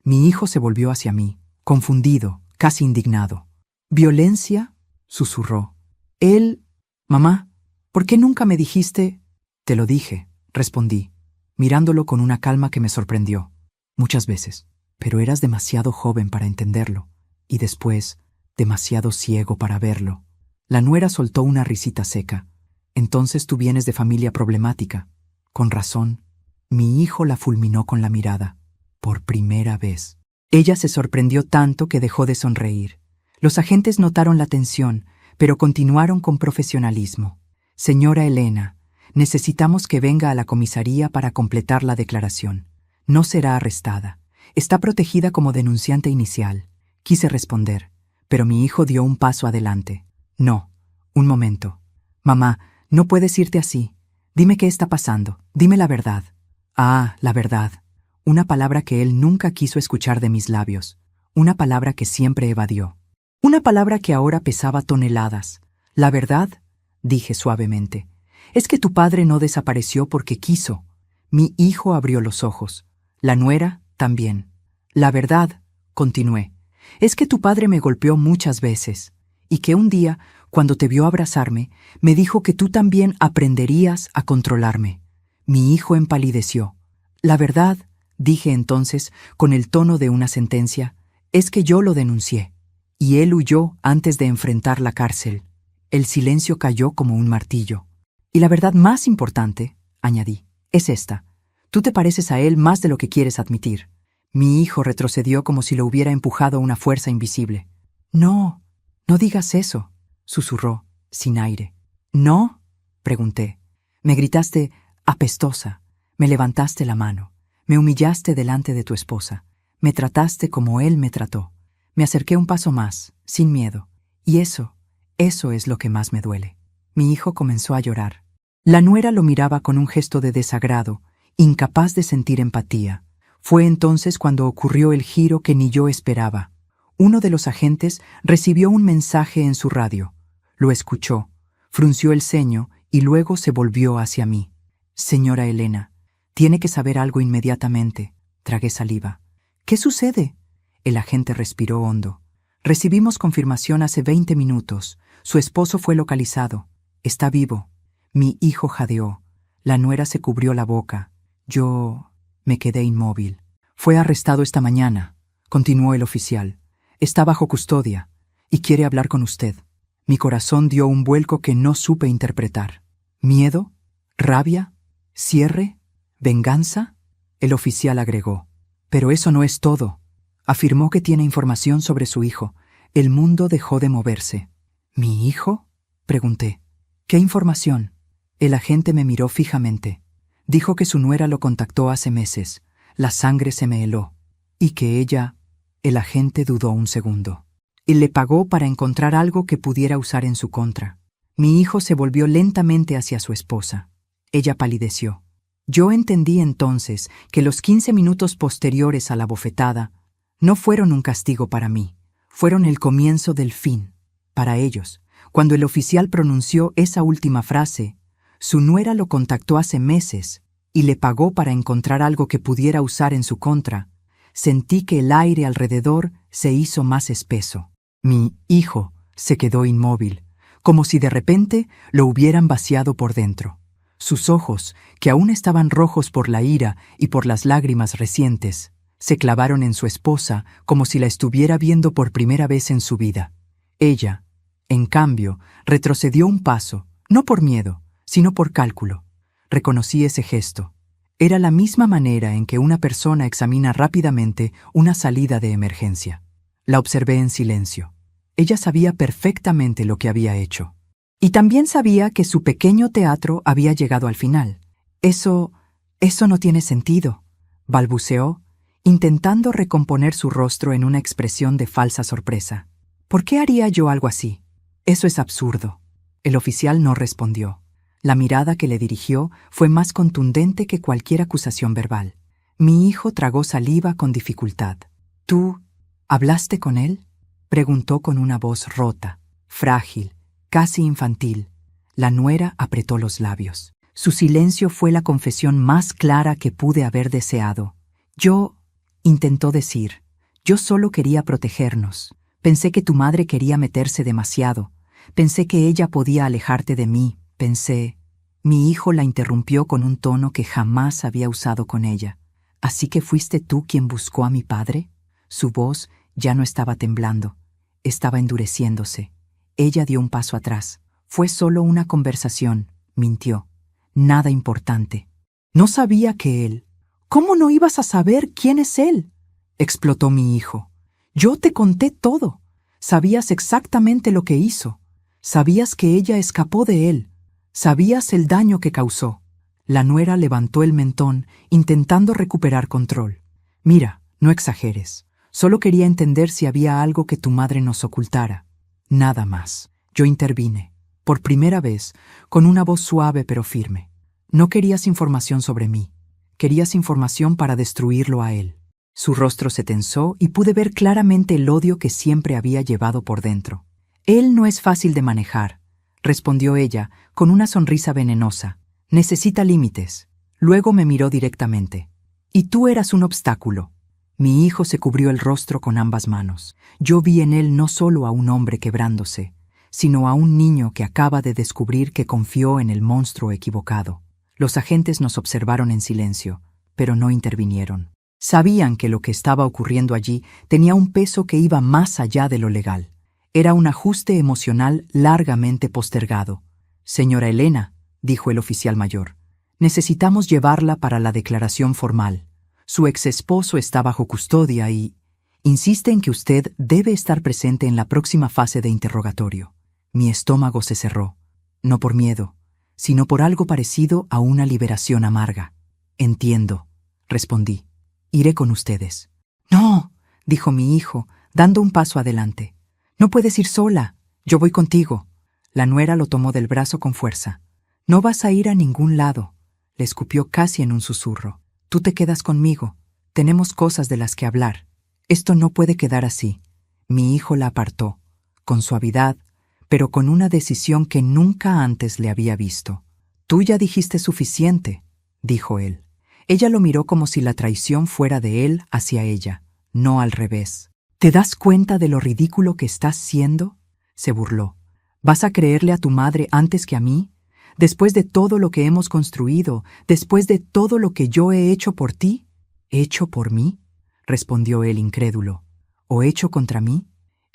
A: Mi hijo se volvió hacia mí, confundido, casi indignado. ¿Violencia?, susurró. Mamá, ¿por qué nunca me dijiste? Te lo dije, respondí, mirándolo con una calma que me sorprendió. Muchas veces, pero eras demasiado joven para entenderlo, y después, demasiado ciego para verlo. La nuera soltó una risita seca. Entonces tú vienes de familia problemática. Con razón. Mi hijo la fulminó con la mirada. Por primera vez. Ella se sorprendió tanto que dejó de sonreír. Los agentes notaron la tensión, pero continuaron con profesionalismo. Señora Elena, necesitamos que venga a la comisaría para completar la declaración. No será arrestada. Está protegida como denunciante inicial. Quise responder, pero mi hijo dio un paso adelante. No, un momento. Mamá, no puedes irte así. Dime qué está pasando. Dime la verdad. Ah, la verdad. Una palabra que él nunca quiso escuchar de mis labios. Una palabra que siempre evadió. Una palabra que ahora pesaba toneladas. La verdad, dije suavemente, es que tu padre no desapareció porque quiso. Mi hijo abrió los ojos. La nuera también. La verdad, continué, es que tu padre me golpeó muchas veces, y que un día, cuando te vio abrazarme, me dijo que tú también aprenderías a controlarme. Mi hijo empalideció. La verdad, dije entonces, con el tono de una sentencia, es que yo lo denuncié, y él huyó antes de enfrentar la cárcel. El silencio cayó como un martillo. Y la verdad más importante, añadí, es esta. Tú te pareces a él más de lo que quieres admitir. Mi hijo retrocedió como si lo hubiera empujado una fuerza invisible. No, no digas eso, susurró, sin aire. ¿No?, pregunté. Me gritaste apestosa, me levantaste la mano, me humillaste delante de tu esposa, me trataste como él me trató. Me acerqué un paso más, sin miedo. Y eso es lo que más me duele. Mi hijo comenzó a llorar. La nuera lo miraba con un gesto de desagrado, incapaz de sentir empatía. Fue entonces cuando ocurrió el giro que ni yo esperaba. Uno de los agentes recibió un mensaje en su radio. Lo escuchó, frunció el ceño y luego se volvió hacia mí. Señora Elena, tiene que saber algo inmediatamente. Tragué saliva. ¿Qué sucede? El agente respiró hondo. Recibimos confirmación hace 20 minutos. Su esposo fue localizado. Está vivo. Mi hijo jadeó. La nuera se cubrió la boca. Yo me quedé inmóvil. Fue arrestado esta mañana, continuó el oficial. Está bajo custodia y quiere hablar con usted. Mi corazón dio un vuelco que no supe interpretar. ¿Miedo? ¿Rabia? ¿Cierre? ¿Venganza? El oficial agregó. Pero eso no es todo. Afirmó que tiene información sobre su hijo. El mundo dejó de moverse. ¿Mi hijo?, pregunté. ¿Qué información? El agente me miró fijamente. Dijo que su nuera lo contactó hace meses. La sangre se me heló. Y que ella... El agente dudó un segundo. Y le pagó para encontrar algo que pudiera usar en su contra. Mi hijo se volvió lentamente hacia su esposa. Ella palideció. Yo entendí entonces que los 15 minutos posteriores a la bofetada no fueron un castigo para mí, fueron el comienzo del fin, para ellos. Cuando el oficial pronunció esa última frase, su nuera lo contactó hace meses y le pagó para encontrar algo que pudiera usar en su contra. Sentí que el aire alrededor se hizo más espeso. Mi hijo se quedó inmóvil, como si de repente lo hubieran vaciado por dentro. Sus ojos, que aún estaban rojos por la ira y por las lágrimas recientes, se clavaron en su esposa como si la estuviera viendo por primera vez en su vida. Ella, en cambio, retrocedió un paso, no por miedo, sino por cálculo. Reconocí ese gesto. Era la misma manera en que una persona examina rápidamente una salida de emergencia. La observé en silencio. Ella sabía perfectamente lo que había hecho. Y también sabía que su pequeño teatro había llegado al final. Eso no tiene sentido, balbuceó, intentando recomponer su rostro en una expresión de falsa sorpresa. ¿Por qué haría yo algo así? Eso es absurdo. El oficial no respondió. La mirada que le dirigió fue más contundente que cualquier acusación verbal. Mi hijo tragó saliva con dificultad. ¿Tú hablaste con él?, preguntó con una voz rota, frágil, casi infantil. La nuera apretó los labios. Su silencio fue la confesión más clara que pude haber deseado. Intentó decir, yo solo quería protegernos. Pensé que tu madre quería meterse demasiado. Pensé que ella podía alejarte de mí. Pensé... Mi hijo la interrumpió con un tono que jamás había usado con ella. ¿Así que fuiste tú quien buscó a mi padre? Su voz ya no estaba temblando. Estaba endureciéndose. Ella dio un paso atrás. Fue solo una conversación, mintió. Nada importante. No sabía que él... ¿Cómo no ibas a saber quién es él?, explotó mi hijo. Yo te conté todo. Sabías exactamente lo que hizo. Sabías que ella escapó de él. Sabías el daño que causó. La nuera levantó el mentón, intentando recuperar control. Mira, no exageres. Solo quería entender si había algo que tu madre nos ocultara. Nada más. Yo intervine, por primera vez, con una voz suave pero firme. No querías información sobre mí. Querías información para destruirlo a él. Su rostro se tensó y pude ver claramente el odio que siempre había llevado por dentro. Él no es fácil de manejar, respondió ella, con una sonrisa venenosa. Necesita límites. Luego me miró directamente. Y tú eras un obstáculo. Mi hijo se cubrió el rostro con ambas manos. Yo vi en él no solo a un hombre quebrándose, sino a un niño que acaba de descubrir que confió en el monstruo equivocado. Los agentes nos observaron en silencio, pero no intervinieron. Sabían que lo que estaba ocurriendo allí tenía un peso que iba más allá de lo legal. Era un ajuste emocional largamente postergado. Señora Elena, dijo el oficial mayor, necesitamos llevarla para la declaración formal. Su exesposo está bajo custodia y... insiste en que usted debe estar presente en la próxima fase de interrogatorio. Mi estómago se cerró, no por miedo, sino por algo parecido a una liberación amarga. Entiendo, respondí. Iré con ustedes. No, dijo mi hijo, dando un paso adelante. No puedes ir sola. Yo voy contigo. La nuera lo tomó del brazo con fuerza. No vas a ir a ningún lado, le escupió casi en un susurro. Tú te quedas conmigo. Tenemos cosas de las que hablar. Esto no puede quedar así. Mi hijo la apartó, con suavidad, pero con una decisión que nunca antes le había visto. Tú ya dijiste suficiente, dijo él. Ella lo miró como si la traición fuera de él hacia ella, no al revés. ¿Te das cuenta de lo ridículo que estás siendo?, se burló. ¿Vas a creerle a tu madre antes que a mí? Después de todo lo que hemos construido, después de todo lo que yo he hecho por ti. ¿Hecho por mí?, respondió él incrédulo. ¿O hecho contra mí?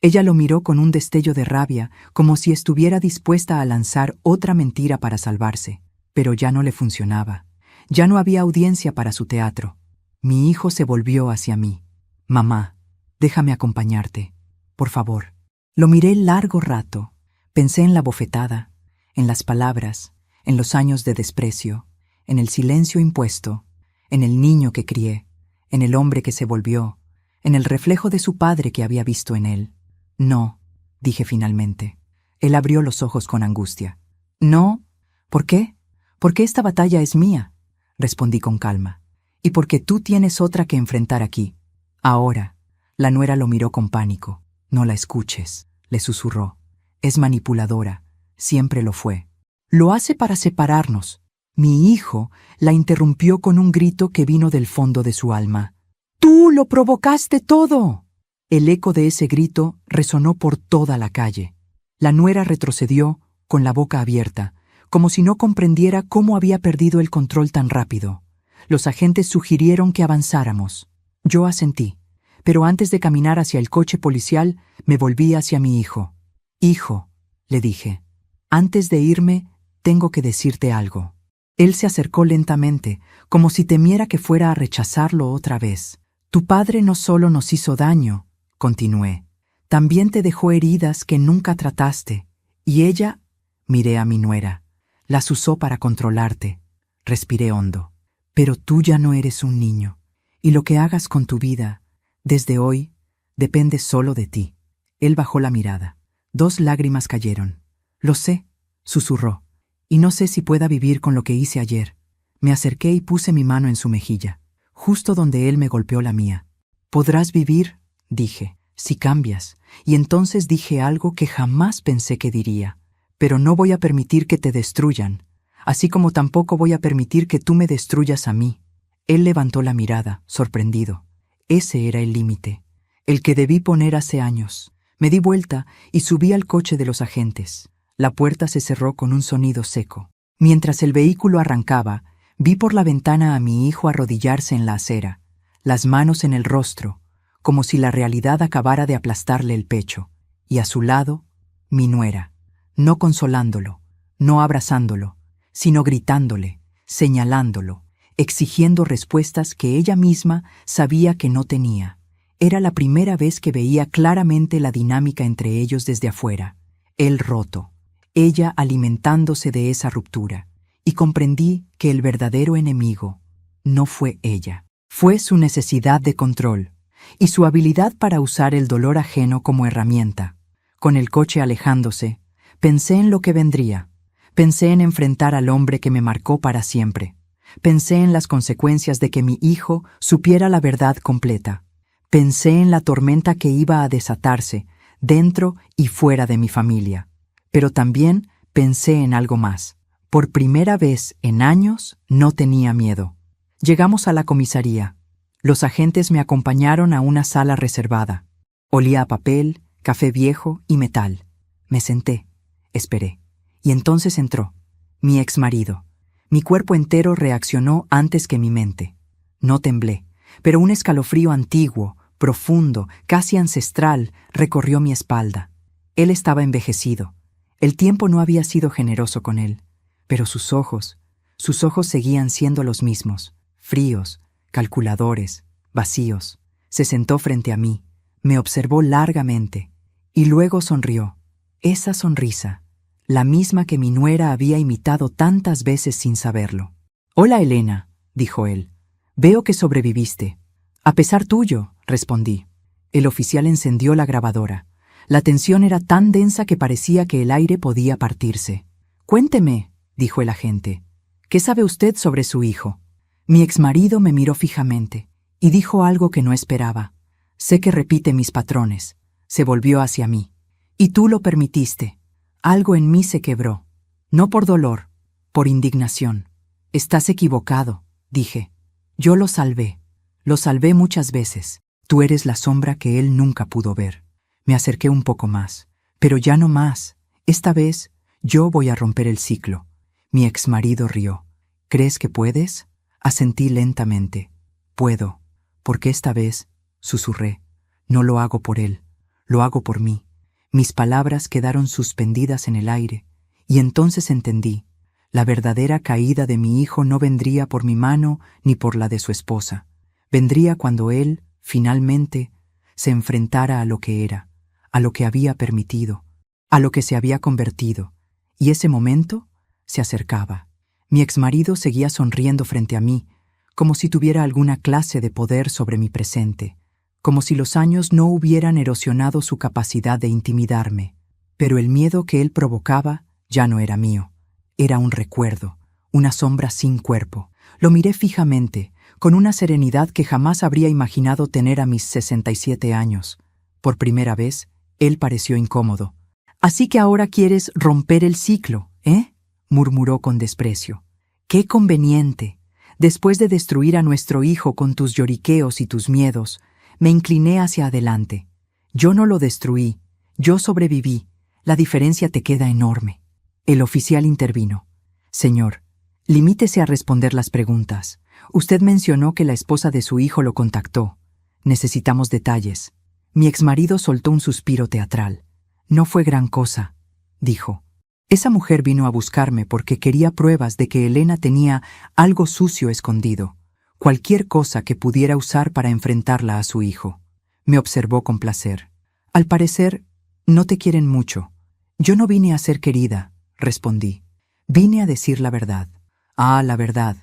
A: Ella lo miró con un destello de rabia, como si estuviera dispuesta a lanzar otra mentira para salvarse. Pero ya no le funcionaba. Ya no había audiencia para su teatro. Mi hijo se volvió hacia mí. Mamá, déjame acompañarte, por favor. Lo miré largo rato. Pensé en la bofetada, en las palabras, en los años de desprecio, en el silencio impuesto, en el niño que crié, en el hombre que se volvió, en el reflejo de su padre que había visto en él. No, dije finalmente. Él abrió los ojos con angustia. No, ¿por qué? Porque esta batalla es mía, respondí con calma, y porque tú tienes otra que enfrentar aquí. Ahora. La nuera lo miró con pánico. No la escuches, le susurró. Es manipuladora, siempre lo fue. Lo hace para separarnos. Mi hijo la interrumpió con un grito que vino del fondo de su alma. ¡Tú lo provocaste todo! El eco de ese grito resonó por toda la calle. La nuera retrocedió, con la boca abierta, como si no comprendiera cómo había perdido el control tan rápido. Los agentes sugirieron que avanzáramos. Yo asentí, pero antes de caminar hacia el coche policial, me volví hacia mi hijo. Hijo, le dije, antes de irme, tengo que decirte algo. Él se acercó lentamente, como si temiera que fuera a rechazarlo otra vez. Tu padre no solo nos hizo daño, continué, también te dejó heridas que nunca trataste, y ella, miré a mi nuera, las usó para controlarte. Respiré hondo. Pero tú ya no eres un niño, y lo que hagas con tu vida, desde hoy, depende solo de ti. Él bajó la mirada. 2 lágrimas cayeron. Lo sé, susurró, y no sé si pueda vivir con lo que hice ayer. Me acerqué y puse mi mano en su mejilla, justo donde él me golpeó la mía. Podrás vivir, dije, si cambias, y entonces dije algo que jamás pensé que diría. Pero no voy a permitir que te destruyan, así como tampoco voy a permitir que tú me destruyas a mí. Él levantó la mirada, sorprendido. Ese era el límite, el que debí poner hace años. Me di vuelta y subí al coche de los agentes. La puerta se cerró con un sonido seco. Mientras el vehículo arrancaba, vi por la ventana a mi hijo arrodillarse en la acera, las manos en el rostro, como si la realidad acabara de aplastarle el pecho, y a su lado, mi nuera, no consolándolo, no abrazándolo, sino gritándole, señalándolo, exigiendo respuestas que ella misma sabía que no tenía. Era la primera vez que veía claramente la dinámica entre ellos desde afuera. Él roto, ella alimentándose de esa ruptura, y comprendí que el verdadero enemigo no fue ella. Fue su necesidad de control y su habilidad para usar el dolor ajeno como herramienta. Con el coche alejándose, pensé en lo que vendría. Pensé en enfrentar al hombre que me marcó para siempre. Pensé en las consecuencias de que mi hijo supiera la verdad completa. Pensé en la tormenta que iba a desatarse dentro y fuera de mi familia. Pero también pensé en algo más. Por primera vez en años no tenía miedo. Llegamos a la comisaría. Los agentes me acompañaron a una sala reservada. Olía a papel, café viejo y metal. Me senté, esperé. Y entonces entró, mi exmarido. Mi cuerpo entero reaccionó antes que mi mente. No temblé, pero un escalofrío antiguo, profundo, casi ancestral, recorrió mi espalda. Él estaba envejecido. El tiempo no había sido generoso con él, pero sus ojos seguían siendo los mismos, fríos, calculadores, vacíos. Se sentó frente a mí, me observó largamente, y luego sonrió. Esa sonrisa, la misma que mi nuera había imitado tantas veces sin saberlo. «Hola, Elena», dijo él. «Veo que sobreviviste». «A pesar tuyo», respondí. El oficial encendió la grabadora. La tensión era tan densa que parecía que el aire podía partirse. «Cuénteme», dijo el agente. «¿Qué sabe usted sobre su hijo?» Mi exmarido me miró fijamente y dijo algo que no esperaba. «Sé que repite mis patrones». Se volvió hacia mí. «Y tú lo permitiste». Algo en mí se quebró. No por dolor, por indignación. «Estás equivocado», dije. «Yo lo salvé. Lo salvé muchas veces. Tú eres la sombra que él nunca pudo ver». Me acerqué un poco más. «Pero ya no más. Esta vez, yo voy a romper el ciclo». Mi exmarido rió. «¿Crees que puedes?» Asentí lentamente. «Puedo, porque esta vez», susurré, «no lo hago por él, lo hago por mí». Mis palabras quedaron suspendidas en el aire, y entonces entendí. La verdadera caída de mi hijo no vendría por mi mano ni por la de su esposa. Vendría cuando él, finalmente, se enfrentara a lo que era, a lo que había permitido, a lo que se había convertido, y ese momento se acercaba. Mi exmarido seguía sonriendo frente a mí, como si tuviera alguna clase de poder sobre mi presente, como si los años no hubieran erosionado su capacidad de intimidarme. Pero el miedo que él provocaba ya no era mío. Era un recuerdo, una sombra sin cuerpo. Lo miré fijamente, con una serenidad que jamás habría imaginado tener a mis 67 años. Por primera vez, él pareció incómodo. «Así que ahora quieres romper el ciclo, ¿eh?», murmuró con desprecio. «Qué conveniente. Después de destruir a nuestro hijo con tus lloriqueos y tus miedos, me incliné hacia adelante. Yo no lo destruí, yo sobreviví. La diferencia te queda enorme». El oficial intervino. «Señor, limítese a responder las preguntas. Usted mencionó que la esposa de su hijo lo contactó. Necesitamos detalles». Mi exmarido soltó un suspiro teatral. No fue gran cosa, dijo. Esa mujer vino a buscarme porque quería pruebas de que Elena tenía algo sucio escondido, cualquier cosa que pudiera usar para enfrentarla a su hijo. Me observó con placer. Al parecer, no te quieren mucho. Yo no vine a ser querida, respondí. Vine a decir la verdad. Ah, la verdad,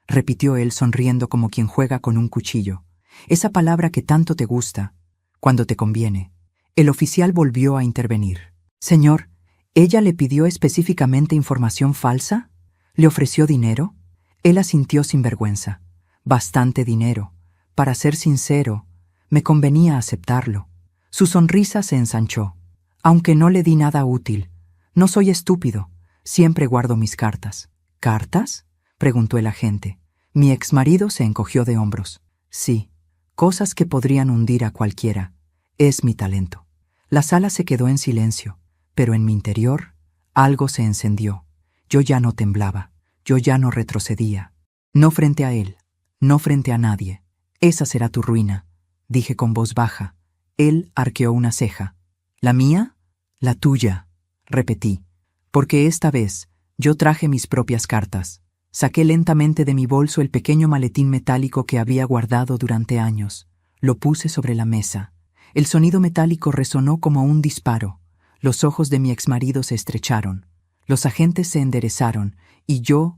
A: repitió él sonriendo como quien juega con un cuchillo. Esa palabra que tanto te gusta, cuando te conviene. El oficial volvió a intervenir. Señor, ¿ella le pidió específicamente información falsa? ¿Le ofreció dinero? Él asintió sin vergüenza. Bastante dinero. Para ser sincero, me convenía aceptarlo. Su sonrisa se ensanchó. Aunque no le di nada útil. No soy estúpido. Siempre guardo mis cartas. ¿Cartas?, preguntó el agente. Mi exmarido se encogió de hombros. Sí, cosas que podrían hundir a cualquiera. Es mi talento. La sala se quedó en silencio, pero en mi interior algo se encendió. Yo ya no temblaba, yo ya no retrocedía. No frente a él, no frente a nadie. Esa será tu ruina, dije con voz baja. Él arqueó una ceja. ¿La mía? La tuya, repetí. Porque esta vez yo traje mis propias cartas. Saqué lentamente de mi bolso el pequeño maletín metálico que había guardado durante años. Lo puse sobre la mesa. El sonido metálico resonó como un disparo. Los ojos de mi exmarido se estrecharon. Los agentes se enderezaron y yo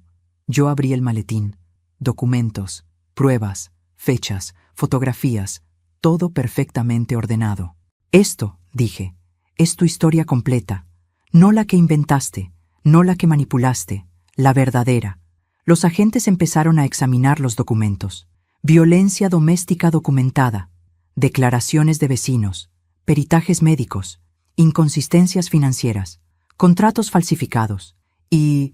A: abrí el maletín. Documentos, pruebas, fechas, fotografías, todo perfectamente ordenado. Esto, dije, es tu historia completa. No la que inventaste, no la que manipulaste, la verdadera. Los agentes empezaron a examinar los documentos. Violencia doméstica documentada, declaraciones de vecinos, peritajes médicos, inconsistencias financieras, contratos falsificados. Y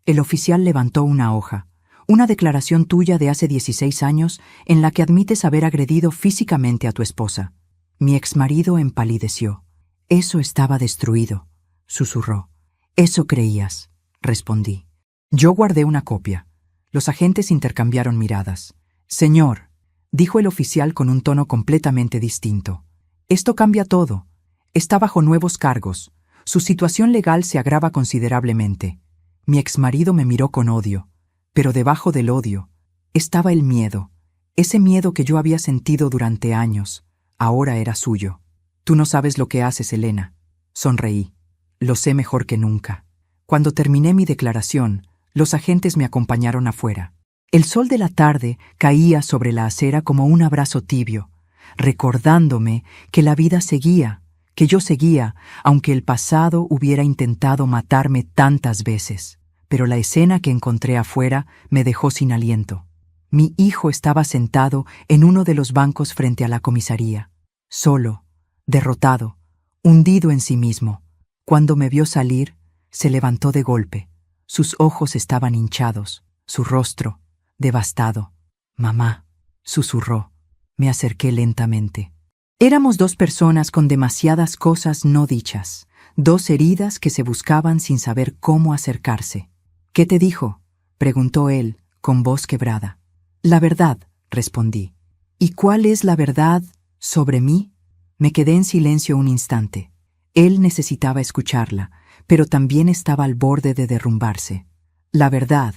A: el oficial levantó una hoja, una declaración tuya de hace 16 años en la que admites haber agredido físicamente a tu esposa. Mi exmarido empalideció. Eso estaba destruido, susurró. Eso creías, respondí. Yo guardé una copia. Los agentes intercambiaron miradas. Señor, dijo el oficial con un tono completamente distinto. Esto cambia todo. Está bajo nuevos cargos. Su situación legal se agrava considerablemente. Mi exmarido me miró con odio, pero debajo del odio estaba el miedo. Ese miedo que yo había sentido durante años, ahora era suyo. Tú no sabes lo que haces, Elena. Sonreí. Lo sé mejor que nunca. Cuando terminé mi declaración, los agentes me acompañaron afuera. El sol de la tarde caía sobre la acera como un abrazo tibio, recordándome que la vida seguía, que yo seguía, aunque el pasado hubiera intentado matarme tantas veces. Pero la escena que encontré afuera me dejó sin aliento. Mi hijo estaba sentado en uno de los bancos frente a la comisaría, solo, derrotado, hundido en sí mismo. Cuando me vio salir, se levantó de golpe. Sus ojos estaban hinchados, su rostro devastado. Mamá, susurró. Me acerqué lentamente. Éramos dos personas con demasiadas cosas no dichas, dos heridas que se buscaban sin saber cómo acercarse. ¿Qué te dijo?, preguntó él, con voz quebrada. La verdad, respondí. ¿Y cuál es la verdad sobre mí? Me quedé en silencio un instante. Él necesitaba escucharla, pero también estaba al borde de derrumbarse. La verdad,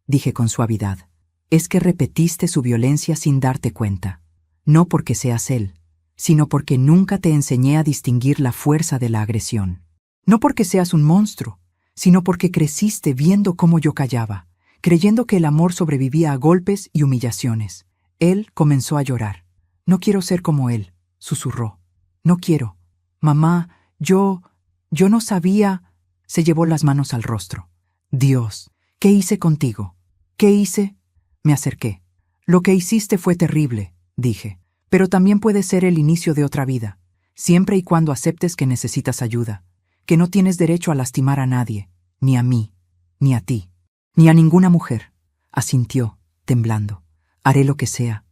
A: dije con suavidad, es que repetiste su violencia sin darte cuenta. No porque seas él, sino porque nunca te enseñé a distinguir la fuerza de la agresión. No porque seas un monstruo, sino porque creciste viendo cómo yo callaba, creyendo que el amor sobrevivía a golpes y humillaciones. Él comenzó a llorar. No quiero ser como él, susurró. No quiero. Mamá, yo no sabía. Se llevó las manos al rostro. Dios, ¿qué hice contigo? ¿Qué hice? Me acerqué. Lo que hiciste fue terrible, dije, pero también puede ser el inicio de otra vida, siempre y cuando aceptes que necesitas ayuda, que no tienes derecho a lastimar a nadie, ni a mí, ni a ti, ni a ninguna mujer. Asintió, temblando. Haré lo que sea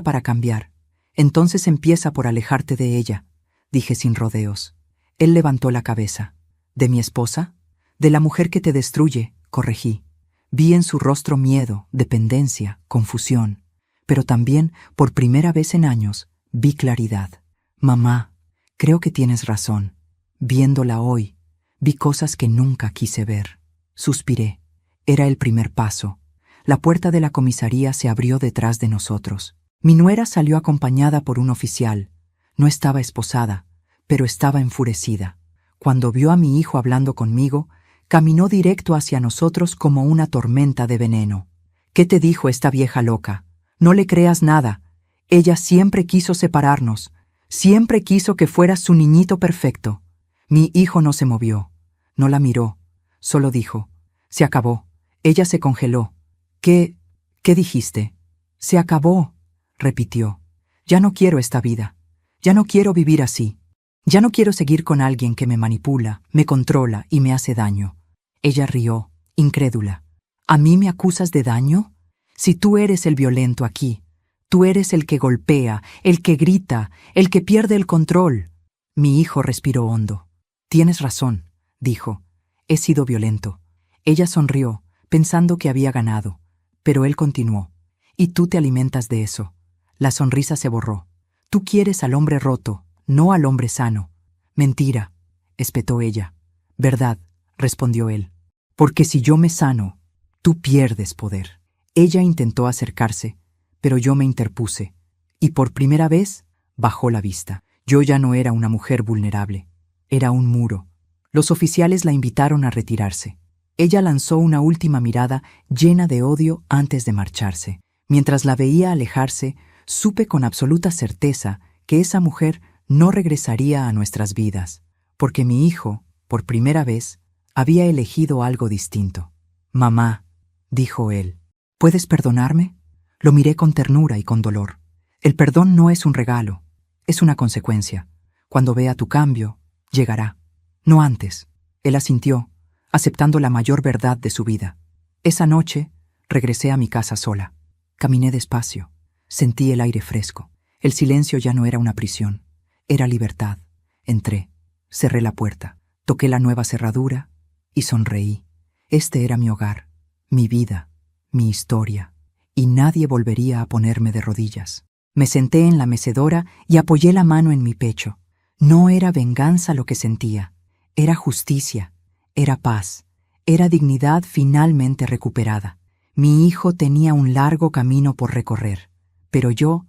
A: para cambiar. Entonces empieza por alejarte de ella, dije sin rodeos. Él levantó la cabeza. ¿De mi esposa? De la mujer que te destruye, corregí. Vi en su rostro miedo, dependencia, confusión, pero también, por primera vez en años, vi claridad. Mamá, creo que tienes razón. Viéndola hoy, vi cosas que nunca quise ver. Suspiré. Era el primer paso. La puerta de la comisaría se abrió detrás de nosotros. Mi nuera salió acompañada por un oficial. No estaba esposada, pero estaba enfurecida. Cuando vio a mi hijo hablando conmigo, caminó directo hacia nosotros como una tormenta de veneno. ¿Qué te dijo esta vieja loca? No le creas nada. Ella siempre quiso separarnos. Siempre quiso que fueras su niñito perfecto. Mi hijo no se movió. No la miró. Solo dijo: se acabó. Ella se congeló. ¿Qué dijiste? Se acabó, repitió. Ya no quiero esta vida. Ya no quiero vivir así. Ya no quiero seguir con alguien que me manipula, me controla y me hace daño. Ella rió, incrédula. ¿A mí me acusas de daño? Si tú eres el violento aquí, tú eres el que golpea, el que grita, el que pierde el control. Mi hijo respiró hondo. Tienes razón, dijo. He sido violento. Ella sonrió, pensando que había ganado, pero él continuó. Y tú te alimentas de eso. La sonrisa se borró. Tú quieres al hombre roto, no al hombre sano. Mentira, espetó ella. Verdad, respondió él. Porque si yo me sano, tú pierdes poder. Ella intentó acercarse, pero yo me interpuse, y por primera vez bajó la vista. Yo ya no era una mujer vulnerable, era un muro. Los oficiales la invitaron a retirarse. Ella lanzó una última mirada llena de odio antes de marcharse. Mientras la veía alejarse, supe con absoluta certeza que esa mujer no regresaría a nuestras vidas, porque mi hijo, por primera vez, había elegido algo distinto. Mamá, dijo él, ¿puedes perdonarme? Lo miré con ternura y con dolor. El perdón no es un regalo, es una consecuencia. Cuando vea tu cambio, llegará. No antes. Él asintió, aceptando la mayor verdad de su vida. Esa noche, regresé a mi casa sola. Caminé despacio. Sentí el aire fresco. El silencio ya no era una prisión. Era libertad. Entré. Cerré la puerta. Toqué la nueva cerradura y sonreí. Este era mi hogar, mi vida, mi historia. Y nadie volvería a ponerme de rodillas. Me senté en la mecedora y apoyé la mano en mi pecho. No era venganza lo que sentía. Era justicia. Era paz. Era dignidad finalmente recuperada. Mi hijo tenía un largo camino por recorrer, pero yo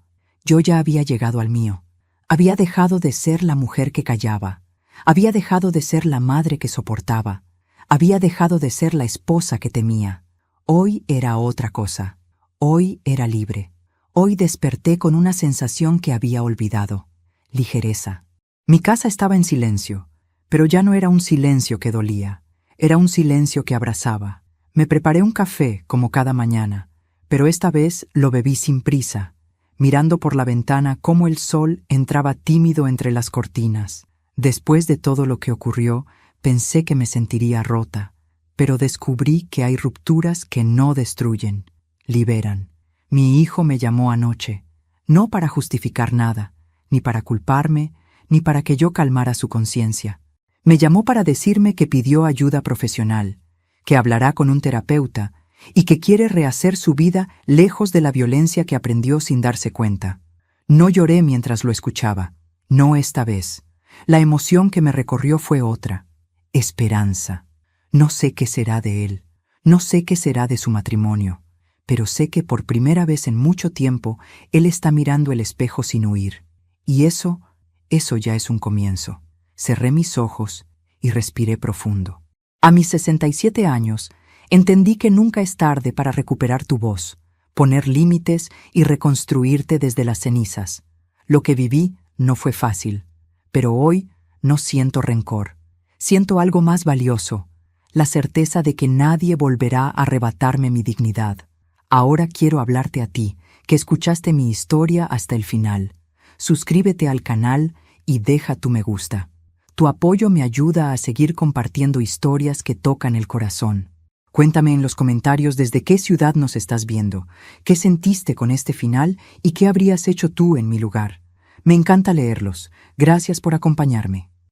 A: ya había llegado al mío. Había dejado de ser la mujer que callaba. Había dejado de ser la madre que soportaba. Había dejado de ser la esposa que temía. Hoy era otra cosa. Hoy era libre. Hoy desperté con una sensación que había olvidado. Ligereza. Mi casa estaba en silencio, pero ya no era un silencio que dolía. Era un silencio que abrazaba. Me preparé un café, como cada mañana, pero esta vez lo bebí sin prisa, mirando por la ventana cómo el sol entraba tímido entre las cortinas. Después de todo lo que ocurrió, pensé que me sentiría rota, pero descubrí que hay rupturas que no destruyen, liberan. Mi hijo me llamó anoche, no para justificar nada, ni para culparme, ni para que yo calmara su conciencia. Me llamó para decirme que pidió ayuda profesional, que hablará con un terapeuta y que quiere rehacer su vida lejos de la violencia que aprendió sin darse cuenta. No lloré mientras lo escuchaba, no esta vez. La emoción que me recorrió fue otra, esperanza. No sé qué será de él, no sé qué será de su matrimonio, pero sé que por primera vez en mucho tiempo él está mirando el espejo sin huir. Y eso ya es un comienzo. Cerré mis ojos y respiré profundo. A mis 67 años, entendí que nunca es tarde para recuperar tu voz, poner límites y reconstruirte desde las cenizas. Lo que viví no fue fácil, pero hoy no siento rencor. Siento algo más valioso, la certeza de que nadie volverá a arrebatarme mi dignidad. Ahora quiero hablarte a ti, que escuchaste mi historia hasta el final. Suscríbete al canal y deja tu me gusta. Tu apoyo me ayuda a seguir compartiendo historias que tocan el corazón. Cuéntame en los comentarios desde qué ciudad nos estás viendo, qué sentiste con este final y qué habrías hecho tú en mi lugar. Me encanta leerlos. Gracias por acompañarme.